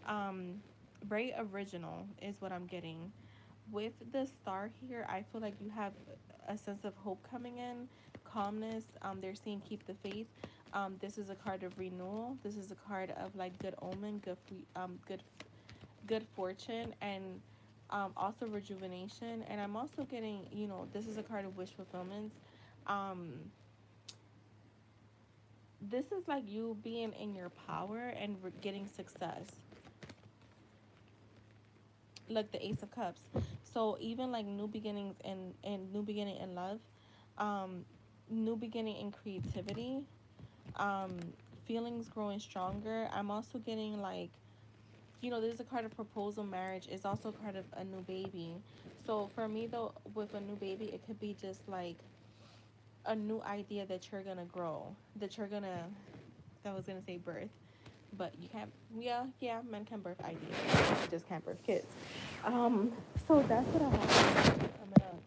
Um, very original is what I'm getting. With the star here, I feel like you have a sense of hope coming in, calmness. They're saying keep the faith. This is a card of renewal. This is a card of like good omen, good fortune, and also rejuvenation. And I'm also getting, this is a card of wish fulfillment. Um, this is like you being in your power and getting success. Like the Ace of Cups. So even like new beginnings and new beginning in love, um, new beginning in creativity, um, feelings growing stronger. I'm also getting like, there's a card of proposal, marriage. It's also a card of a new baby. So for me though, with a new baby, it could be just like a new idea that you're gonna grow, that you're gonna, that was gonna say birth, but you can't. Yeah, men can birth ideas, you just can't birth kids. um so that's what I have coming up.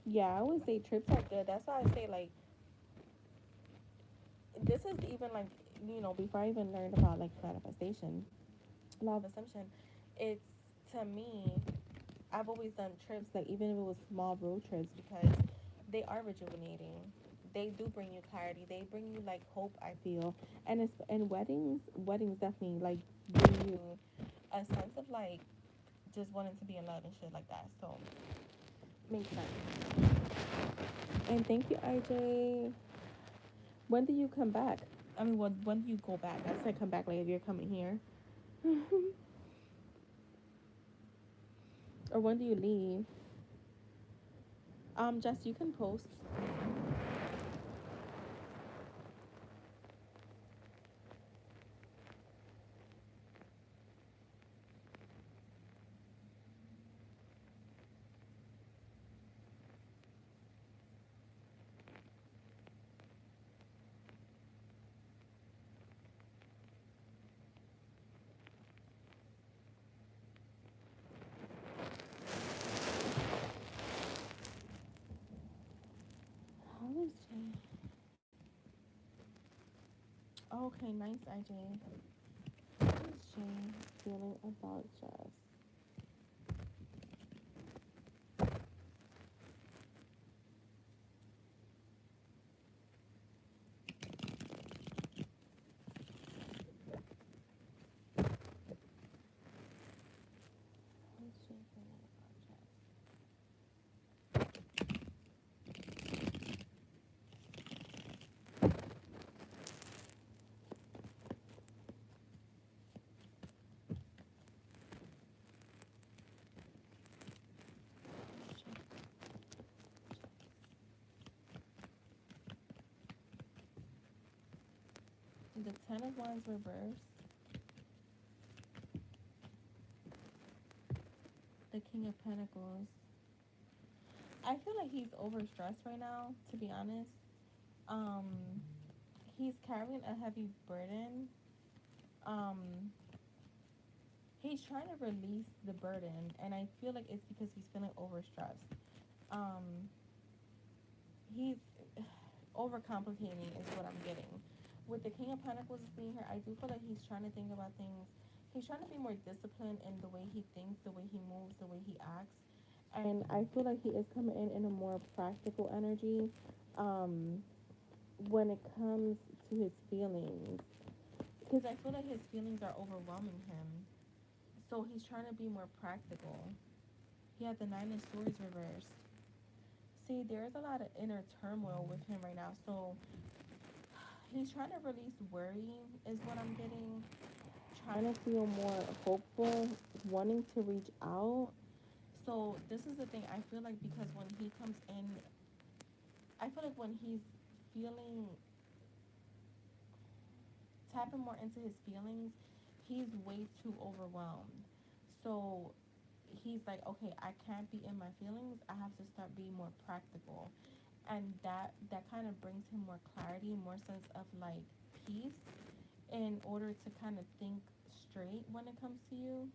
Yeah, I would say trips are good. That's why I say like this is even like, before I even learned about like manifestation, law of assumption, it's, to me, I've always done trips, like even if it was small road trips, because they are rejuvenating. They do bring you clarity. They bring you like hope, I feel. And weddings definitely like bring you a sense of like just wanting to be in love and shit like that. So makes sense. And thank you, IJ. When do you come back? I mean, when do you go back? I said come back, like if you're coming here. Or when do you leave? Jess, you can post. How is Jay? Oh, okay, nice, IJ. How is Jay feeling about Jess? How is Jay feeling about Jess? The Ten of Wands reversed, the King of Pentacles. I feel like he's overstressed right now, to be honest. Um, he's carrying a heavy burden. Um, he's trying to release the burden, and I feel like it's because he's feeling overstressed. Um, he's overcomplicating is what I'm getting. With the King of Pentacles being here, I do feel like he's trying to think about things. He's trying to be more disciplined in the way he thinks, the way he moves, the way he acts. And I feel like he is coming in a more practical energy um, when it comes to his feelings. Because I feel like his feelings are overwhelming him. So he's trying to be more practical. He had the Nine of Swords reversed. See, there's a lot of inner turmoil with him right now. So he's trying to release worry, is what I'm getting. Trying to feel more hopeful, wanting to reach out. So this is the thing. I feel like because when he comes in, I feel like when he's feeling, tapping more into his feelings, he's way too overwhelmed. So he's like, okay, I can't be in my feelings. I have to start being more practical, and that kind of brings him more clarity, more sense of like peace, in order to kind of think straight when it comes to you.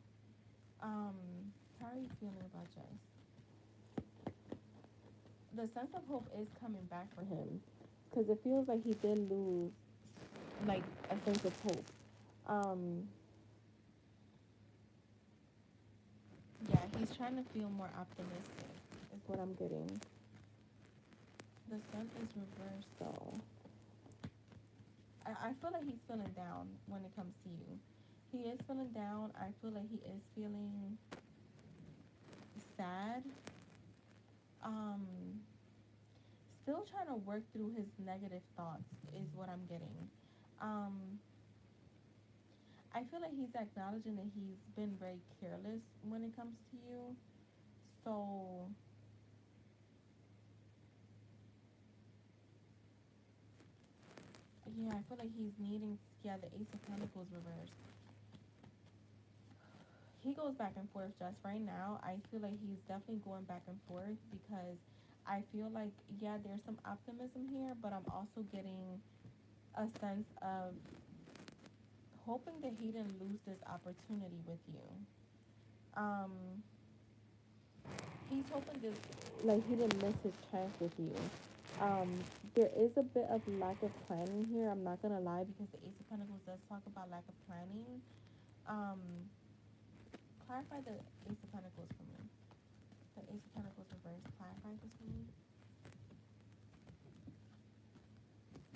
Um, how are you feeling about Jess? The sense of hope is coming back for him, because it feels like he did lose like a sense of hope. Um, yeah, he's trying to feel more optimistic. Is what I'm getting. The sun is reversed though. I feel like he's feeling down when it comes to you. He is feeling down. I feel like he is feeling sad. Um, still trying to work through his negative thoughts is what I'm getting. Um, I feel like he's acknowledging that he's been very careless when it comes to you. So yeah, I feel like he's needing, yeah, the Ace of Pentacles reversed. He goes back and forth just right now. I feel like he's definitely going back and forth because I feel like, yeah, there's some optimism here, but I'm also getting a sense of hoping that he didn't lose this opportunity with you. Um, he's hoping this, like, he didn't miss his chance with you. Um, there is a bit of lack of planning here. I'm not gonna lie, because the Ace of Pentacles does talk about lack of planning. Um, clarify the Ace of Pentacles for me. The Ace of Pentacles reversed. Clarify this for me.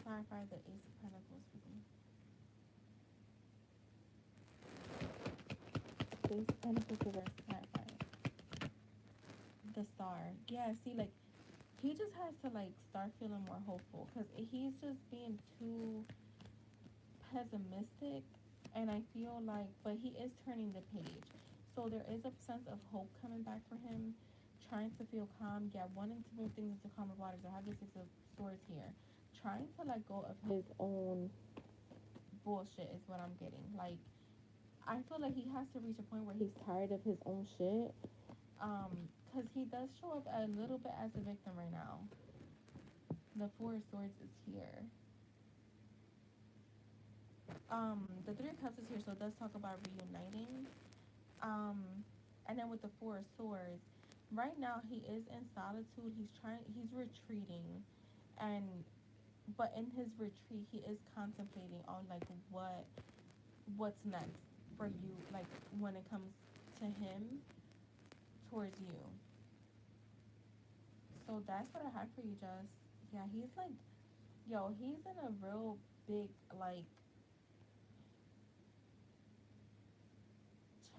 Clarify the Ace of Pentacles for me. The Ace of Pentacles reversed. Clarify it. The Star. Yeah, see, like, he just has to, like, start feeling more hopeful, because he's just being too pessimistic, and I feel like, but he is turning the page. So there is a sense of hope coming back for him, trying to feel calm, yeah, wanting to move things into calmer waters. I have the Six of Swords here. Trying to let go of his own bullshit is what I'm getting. Like, I feel like he has to reach a point where he's tired of his own shit. Because he does show up a little bit as a victim right now. The Four of Swords is here. The Three of Cups is here, so it does talk about reuniting. Um, and then with the Four of Swords, right now he is in solitude. He's retreating, and but in his retreat, he is contemplating on like what's next for you, like when it comes to him towards you. So that's what I have for you, Jess. Yeah, he's like, yo, he's in a real big like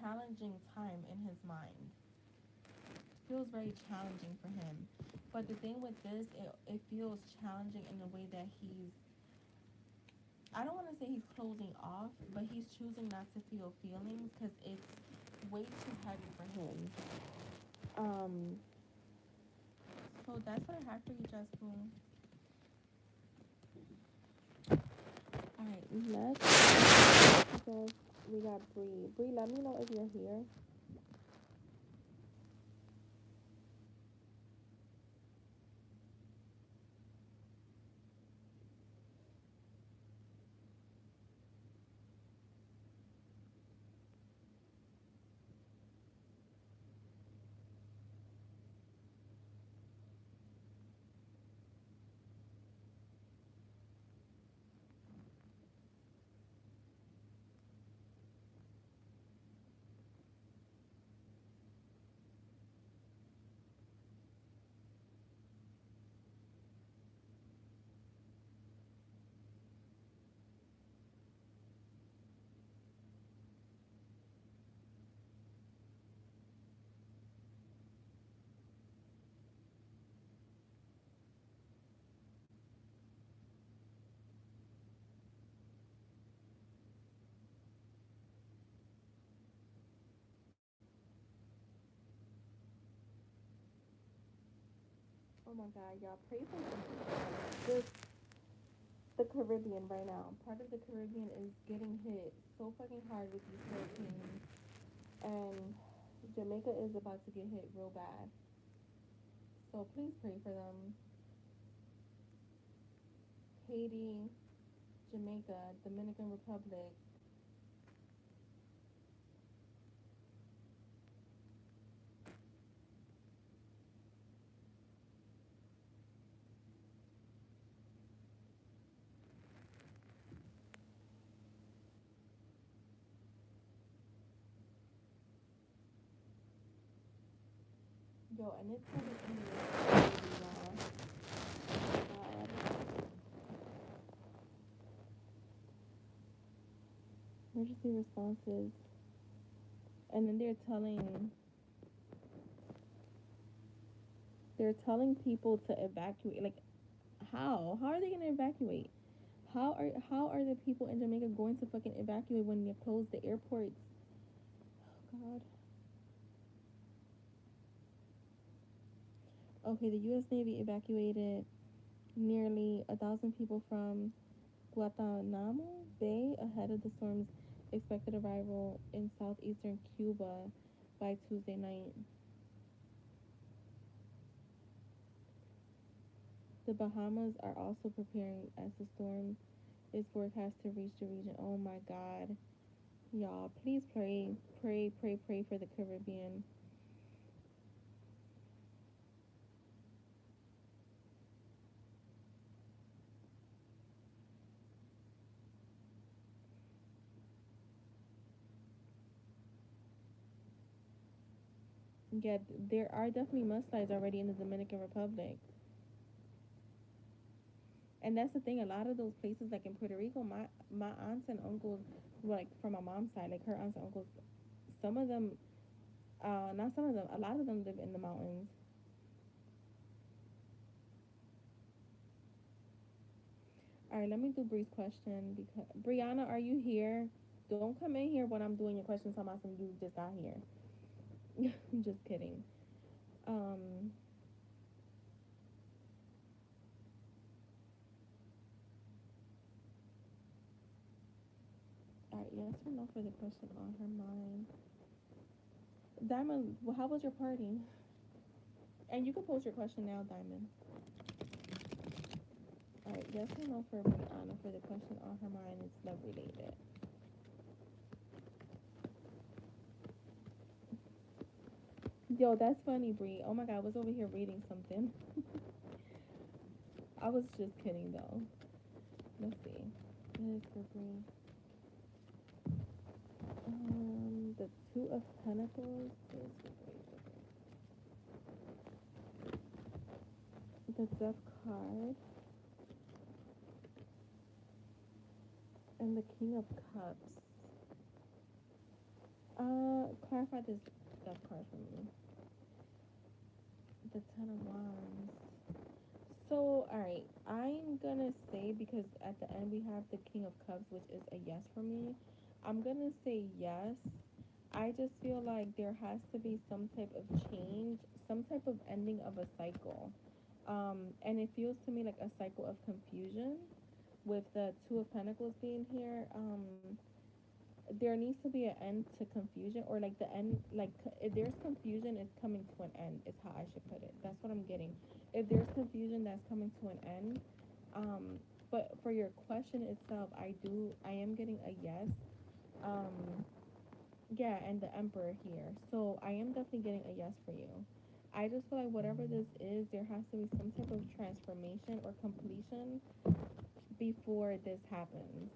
challenging time in his mind. Feels very challenging for him. But the thing with this, it feels challenging in a way that he's, I don't want to say he's closing off, but he's choosing not to feel feelings because it's way too heavy for him. Um, so that's what I have for you, Jess Boom. All right, next, because we got Bree. Bree, let me know if you're here. Oh my God, y'all pray for this. The Caribbean right now. Part of the Caribbean is getting hit so fucking hard with these hurricanes, and Jamaica is about to get hit real bad. So please pray for them. Haiti, Jamaica, Dominican Republic. Yo, and it's coming in the emergency responses, and then they're telling people to evacuate. Like, how are they gonna evacuate? How are the people in Jamaica going to fucking evacuate when you close the airports? Oh God. Okay, the U.S. Navy evacuated nearly 1,000 people from Guantanamo Bay ahead of the storm's expected arrival in southeastern Cuba by Tuesday night. The Bahamas are also preparing as the storm is forecast to reach the region. Oh my God. Y'all, please pray, pray, pray, pray for the Caribbean. Yeah, there are definitely mudslides already in the Dominican Republic. And that's the thing, a lot of those places like in Puerto Rico, my aunts and uncles, like from my mom's side, like her aunts and uncles, some of them, not some of them, a lot of them live in the mountains. All right, let me do Bree's question because Brianna, are you here? Don't come in here when I'm doing your questions talking about some you just got here. I'm just kidding. Um, all right, yes or no for the question on her mind. Diamond, how was your party? And you can post your question now, Diamond. All right, yes or no for Brianna for the question on her mind. It's love related. Yo, that's funny, Bree. Oh my God, I was over here reading something. I was just kidding though. Let's see. What is for Bree? The Two of Pentacles is the Death card and the King of Cups. Clarify this Death card for me. The Ten of Wands. So, alright, I'm gonna say because at the end we have the King of Cups, which is a yes for me. I'm gonna say yes. I just feel like there has to be some type of change, some type of ending of a cycle. And it feels to me like a cycle of confusion. with the Two of Pentacles being here, there needs to be an end to confusion, or like the end, like if there's confusion, it's coming to an end. Is how I should put it. That's what I'm getting. If there's confusion, that's coming to an end. Um, but for your question itself, I am getting a yes. Um, yeah, and the Emperor here. So I am definitely getting a yes for you. I just feel like whatever this is, there has to be some type of transformation or completion before this happens.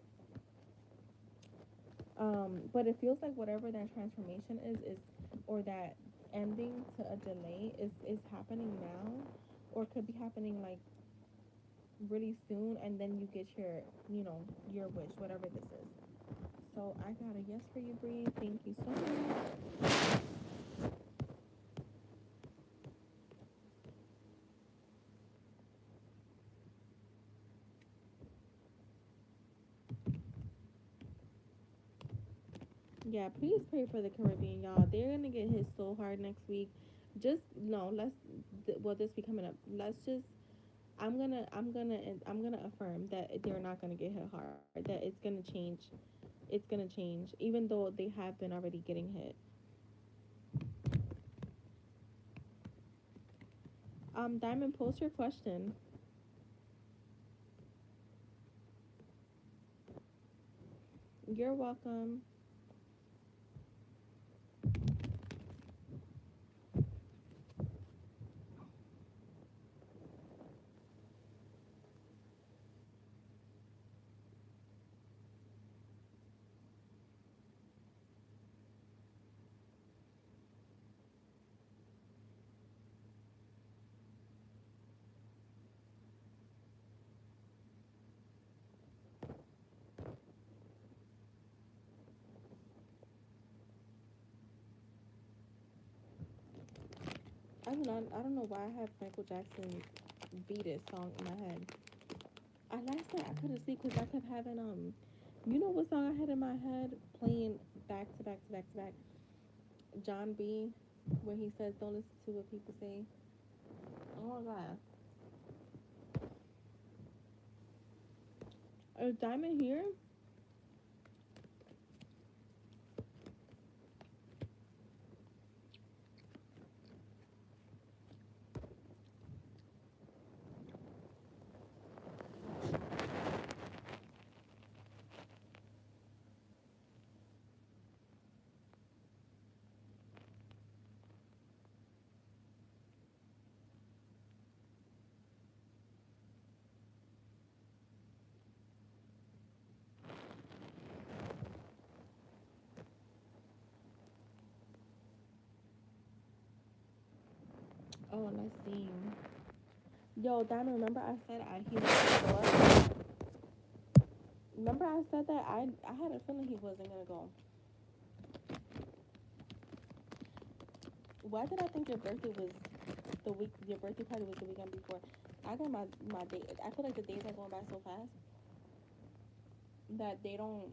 But it feels like whatever that transformation is, or that ending to a delay is happening now, or could be happening like really soon, and then you get your wish, whatever this is. So I got a yes for you, Bree. Thank you so much. Yeah, please pray for the Caribbean, y'all. They're gonna get hit so hard next week. Just no, well, this be coming up. Let's just I'm gonna affirm that they're not gonna get hit hard. That it's gonna change. It's gonna change, even though they have been already getting hit. Diamond, post your question. You're welcome. I don't know why I have Michael Jackson's "Beat It" song in my head. I last night I couldn't sleep because I kept having you know what song I had in my head playing back to back to back to back. John B, where he says, "Don't listen to what people say." Oh my god, is Diamond here? Oh, let's see. Yo, Diamond, remember I said he was gonna go up? Remember I said that I had a feeling he wasn't gonna go. Why did I think your birthday was the week? Your birthday party was the weekend before. I got my date. I feel like the days are going by so fast that they don't.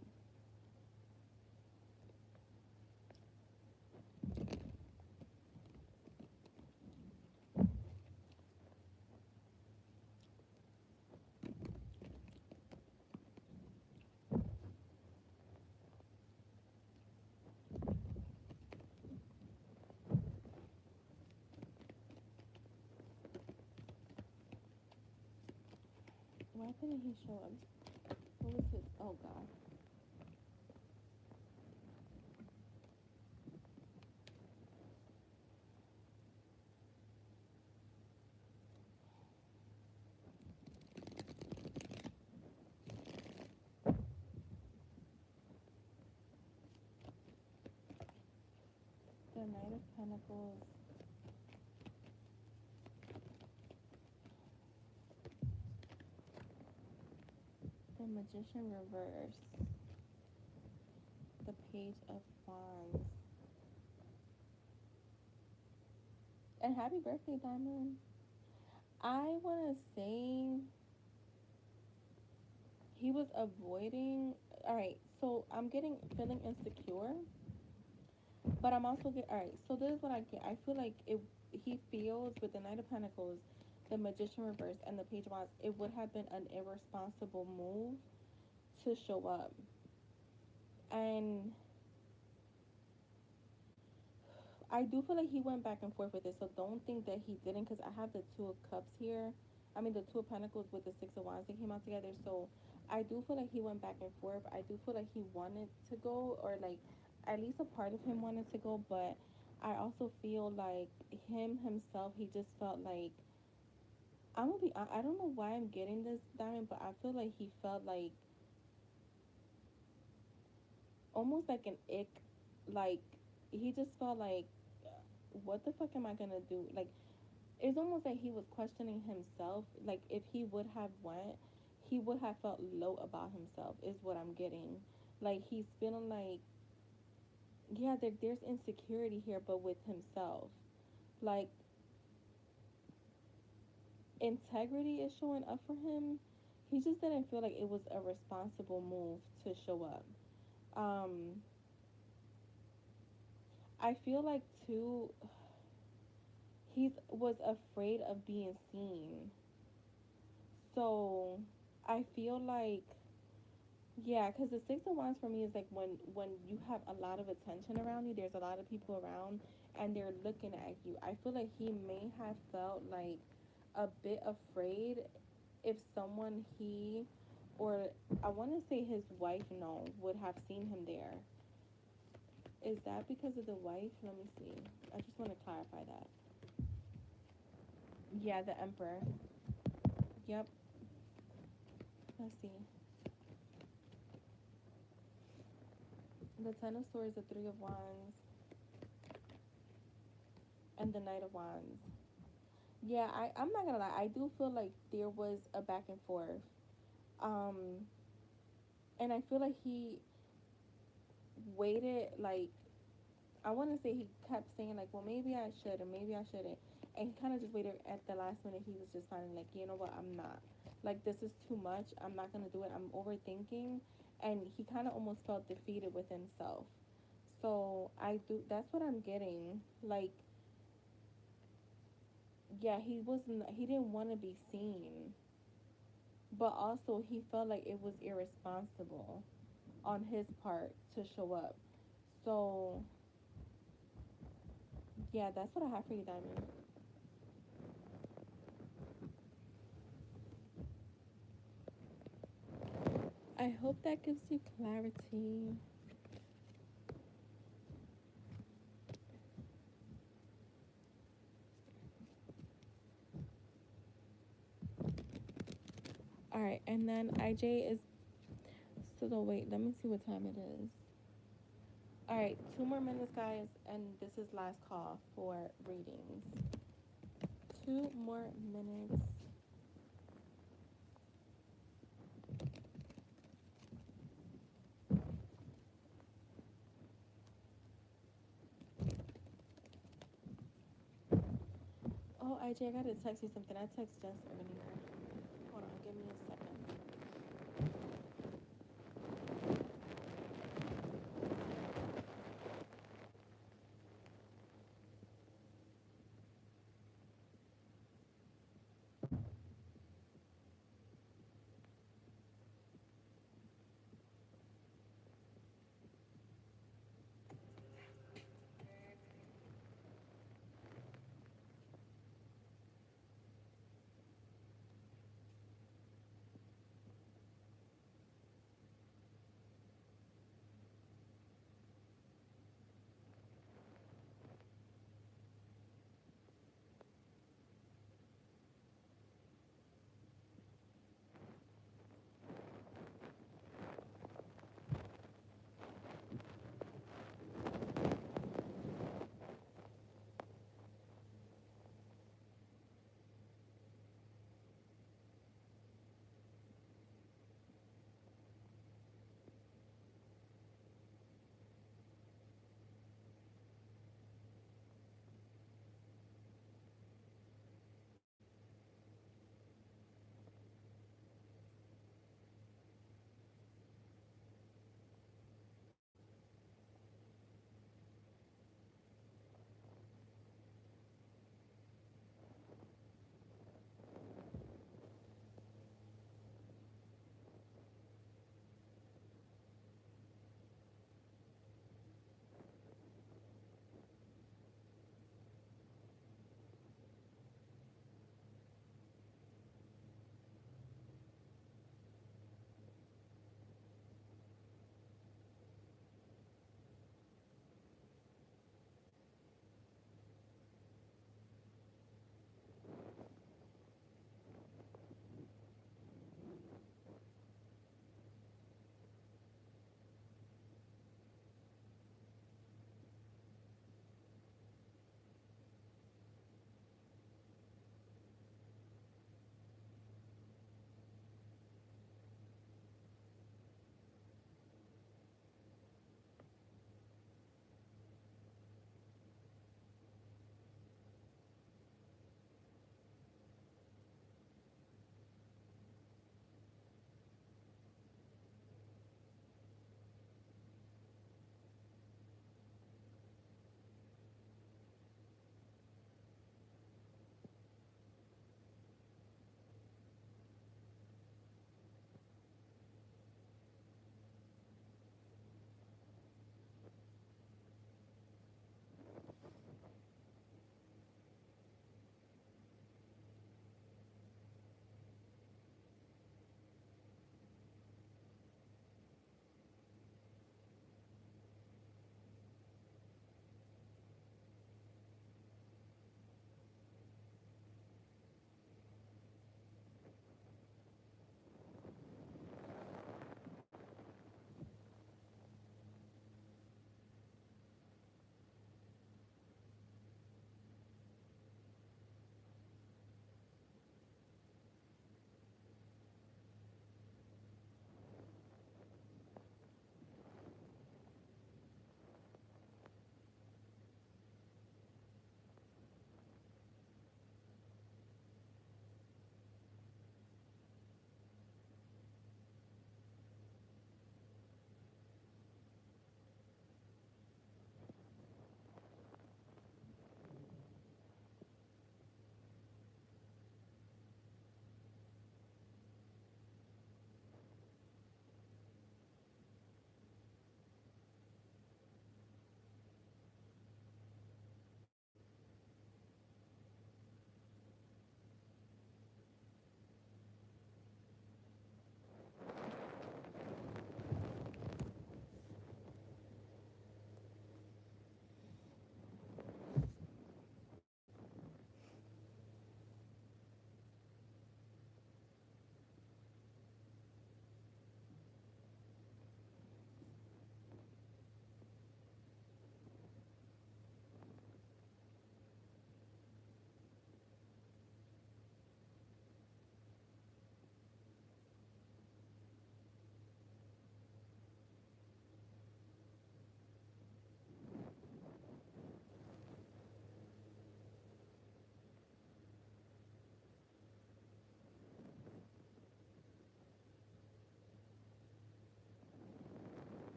Why didn't he show up? What was his? Oh God. The Knight of Pentacles. The Magician reverse. The Page of Wands. And happy birthday, Diamond. I wanna say he was avoiding. All right, so I'm getting feeling insecure, but I'm also get. All right, so this is what I get. I feel like it. He feels with the Knight of Pentacles. the Magician reverse, and the Page of Wands, it would have been an irresponsible move to show up. And I do feel like he went back and forth with it, so don't think that he didn't, because I have the Two of Cups here. I mean, the Two of Pentacles with the Six of Wands that came out together. So I do feel like he went back and forth. I do feel like he wanted to go, or like at least a part of him wanted to go, but I also feel like him himself, he just felt like, I'm gonna be, I don't know why I'm getting this, Diamond, but I feel like he felt like almost like an ick, like he just felt like, what the fuck am I gonna do? Like, it's almost like he was questioning himself. Like, if he would have went, he would have felt low about himself, is what I'm getting. Like, he's feeling like, yeah, there's insecurity here, but with himself. Like, integrity is showing up for him. He just didn't feel like it was a responsible move to show up. Um, I feel like, too, he was afraid of being seen. So I feel like, yeah, because the Six of Wands for me is like when you have a lot of attention around you, there's a lot of people around, and they're looking at you. I feel like he may have felt like a bit afraid if someone he, or I want to say his wife, no, would have seen him there. Is that because of the wife? Let me see. I just want to clarify that. Yeah, the Emperor. Yep. Let's see. The Ten of Swords, the Three of Wands, and the Knight of Wands. Yeah, I'm not gonna lie. I do feel like there was a back and forth. Um, and I feel like he waited, like, I want to say he kept saying, like, well, maybe I should, or maybe I shouldn't. And he kind of just waited at the last minute. He was just finally like, you know what, I'm not. Like, this is too much. I'm not gonna do it. I'm overthinking. And he kind of almost felt defeated with himself. So I do, that's what I'm getting. Like, yeah, he didn't want to be seen, but also he felt like it was irresponsible on his part to show up. So yeah, that's what I have for you, Diamond. I hope that gives you clarity. All right, and then IJ is still, wait, let me see what time it is. All right, 2 more minutes, guys, and this is last call for readings. 2 more minutes. Oh, IJ, I gotta text you something. I texted Jess earlier. Hold on, give me a second.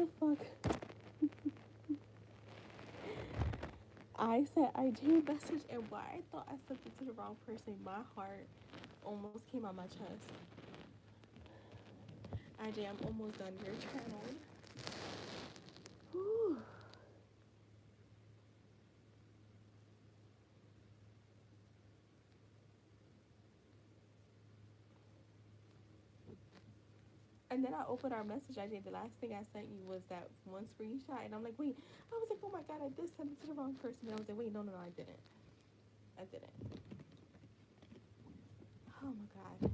the fuck? I said IG message, and why I thought I sent it to the wrong person, my heart almost came out my chest. IJ, I'm almost done. Your channel. Whew. And then I opened our message. IJ, the last thing I sent you was that one screenshot, and I'm like, wait. I was like, oh my god, I did send it to the wrong person. And I was like, wait, no, no, no, I didn't. I didn't. Oh my god.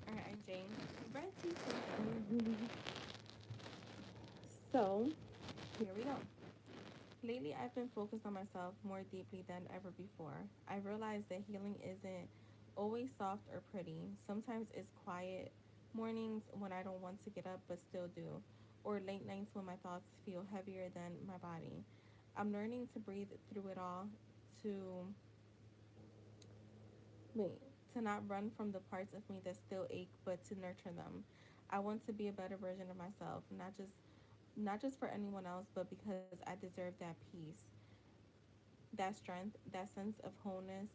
All right, IJ. Ready for So, here we go. Lately, I've been focused on myself more deeply than ever before. I realized that healing isn't always soft or pretty. Sometimes it's quiet mornings when I don't want to get up but still do, or late nights when my thoughts feel heavier than my body. I'm learning to breathe through it all, to wait, to not run from the parts of me that still ache, but to nurture them. I want to be a better version of myself, not just for anyone else, but because I deserve that peace, that strength, that sense of wholeness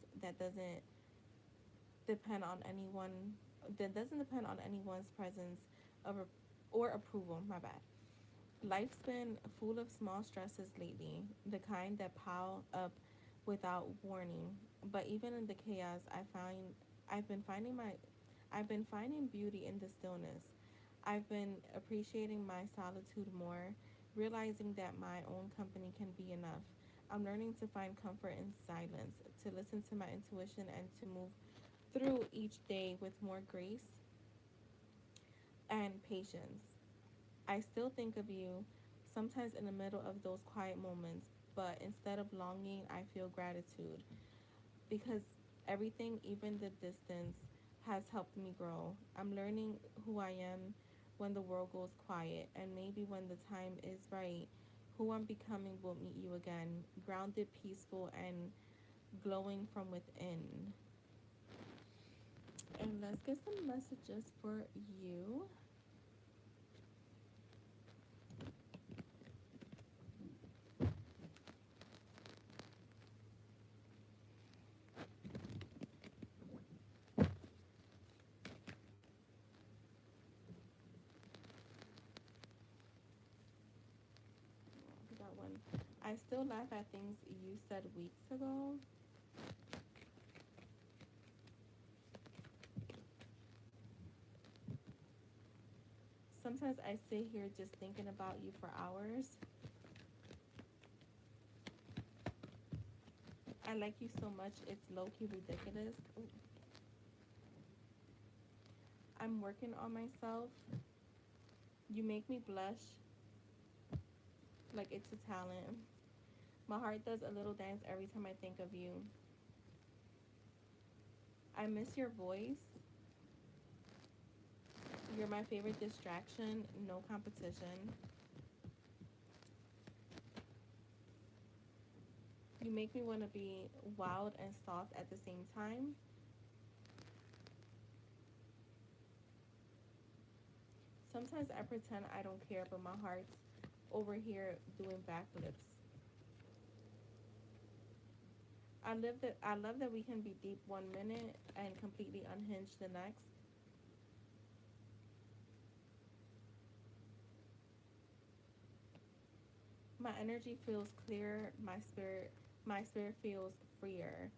depend on anyone that doesn't depend on anyone's presence of or approval. My bad. Life's been full of small stresses lately, the kind that pile up without warning. But even in the chaos, I've been finding my I've been finding beauty in the stillness. I've been appreciating my solitude more, realizing that my own company can be enough. I'm learning to find comfort in silence, to listen to my intuition, and to move through each day with more grace and patience. I still think of you sometimes in the middle of those quiet moments, but instead of longing, I feel gratitude because everything, even the distance, has helped me grow. I'm learning who I am when the world goes quiet, and maybe when the time is right, who I'm becoming will meet you again, grounded, peaceful, and glowing from within. And let's get some messages for you. We got one. I still laugh at things you said weeks ago. Sometimes I sit here just thinking about you for hours. I like you so much, it's low key ridiculous. Ooh. I'm working on myself. You make me blush like it's a talent. My heart does a little dance every time I think of you. I miss your voice. You're my favorite distraction. No competition. You make me want to be wild and soft at the same time. Sometimes I pretend I don't care, but my heart's over here doing backflips. I love that we can be deep 1 minute and completely unhinged the next. My energy feels clearer, my spirit feels freer.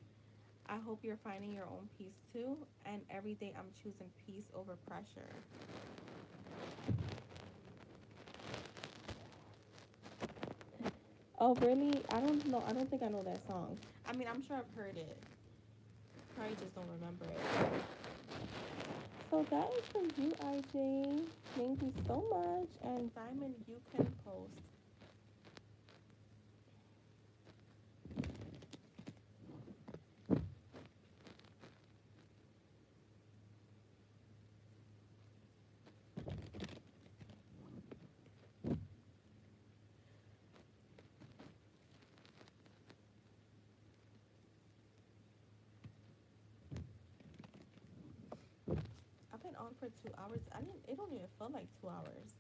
I hope you're finding your own peace too, and every day I'm choosing peace over pressure. Oh really? I don't know. I don't think I know that song. I mean, I'm sure I've heard it. Probably just don't remember it. So that is for you, IJ. Thank you so much. And Diamond, you can post. I've been on for 2 hours. I didn't. It don't even feel like 2 hours.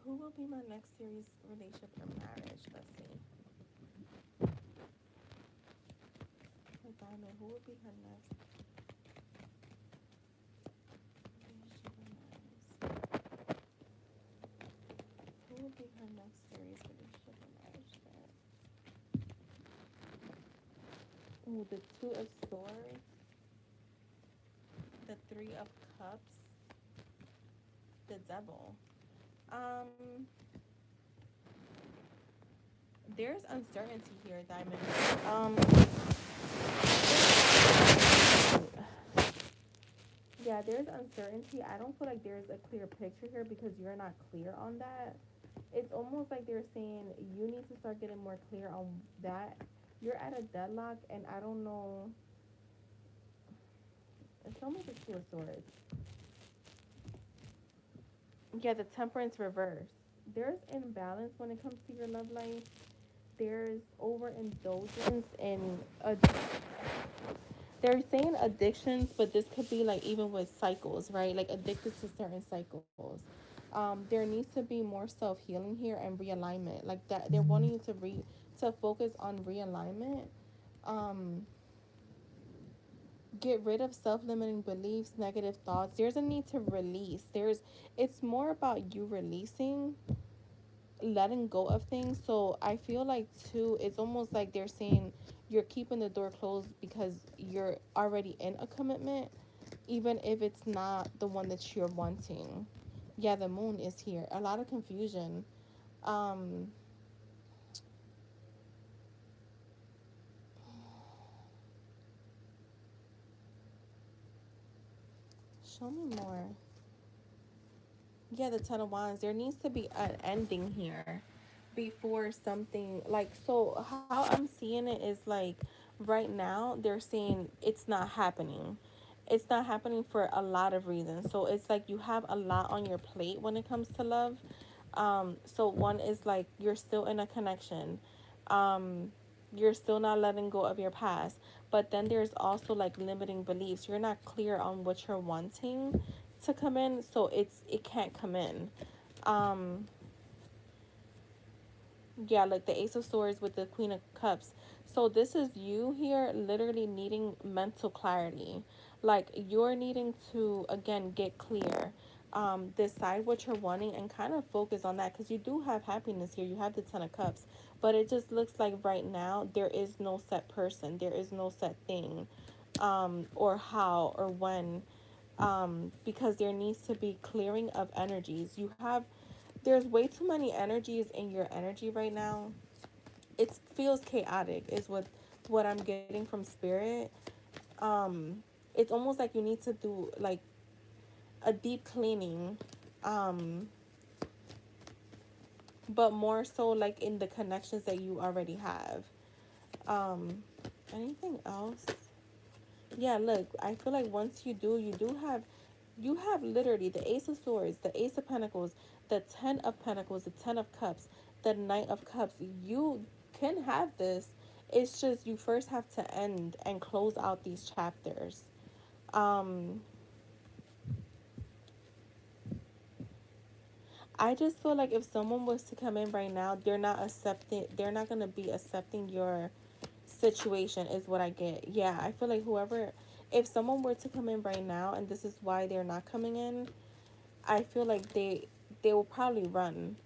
Who will be my next serious relationship or marriage? Let's see. For Diamond, who will be her next relationship or marriage? Who will be her next serious relationship or marriage? Ooh, the Two of Swords, the Three of Cups, the Devil. Um, there's uncertainty here, Diamond. Um, yeah, there's uncertainty. I don't feel like there's a clear picture here because you're not clear on that. It's almost like they're saying you need to start getting more clear on that. You're at a deadlock, and I don't know. Show me the Two of Swords. Yeah, the Temperance reverse. There's imbalance when it comes to your love life. There's overindulgence in they're saying addictions, but this could be like even with cycles, right? Like addicted to certain cycles. There needs to be more self healing here and realignment. Like that, they're wanting you to focus on realignment. Um, get rid of self limiting beliefs, negative thoughts. There's a need to release. It's more about you releasing, letting go of things. So I feel like too, it's almost like they're saying you're keeping the door closed because you're already in a commitment, even if it's not the one that you're wanting. Yeah, the moon is here. A lot of confusion. Um, show me more. Yeah, the Ten of Wands. There needs to be an ending here before something like so. How I'm seeing it is like right now they're saying it's not happening. It's not happening for a lot of reasons. So it's like you have a lot on your plate when it comes to love. So one is like you're still in a connection. Um, you're still not letting go of your past. But then there's also like limiting beliefs. You're not clear on what you're wanting to come in, so it can't come in. Um, yeah, like the Ace of Swords with the Queen of Cups. So this is you here literally needing mental clarity. Like you're needing to again get clear. Decide what you're wanting and kind of focus on that because you do have happiness here. You have the Ten of Cups, but it just looks like right now there is no set person, there is no set thing, or how or when, because there needs to be clearing of energies. There's way too many energies in your energy right now. It feels chaotic is what I'm getting from spirit. um it's almost like you need to do like a deep cleaning, um but more so like in the connections that you already have. Um, anything else? Yeah, look, I feel like once you have literally the Ace of Swords, the Ace of Pentacles, the Ten of Pentacles, the Ten of Cups, the Knight of Cups. You can have this. It's just you first have to end and close out these chapters. Um, I just feel like if someone was to come in right now, they're not gonna be accepting your situation is what I get. Yeah, I feel like if someone were to come in right now and this is why they're not coming in, I feel like they will probably run.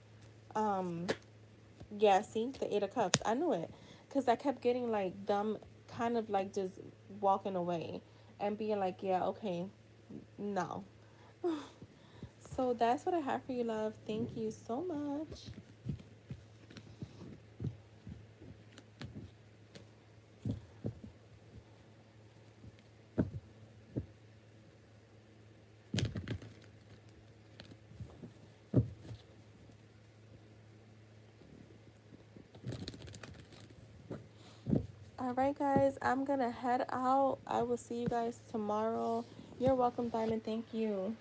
Um, yeah, see, the Eight of Cups. I knew it, cause I kept getting like them, kind of like just walking away, and being like, yeah, okay, no. So that's what I have for you, love. Thank you so much. All right, guys, I'm gonna head out. I will see you guys tomorrow. You're welcome, Diamond. Thank you.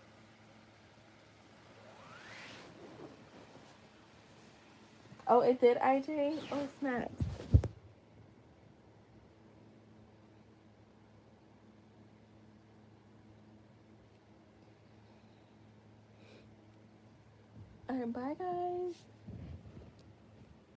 Oh, it did, IJ? Oh, snaps. All right, bye, guys.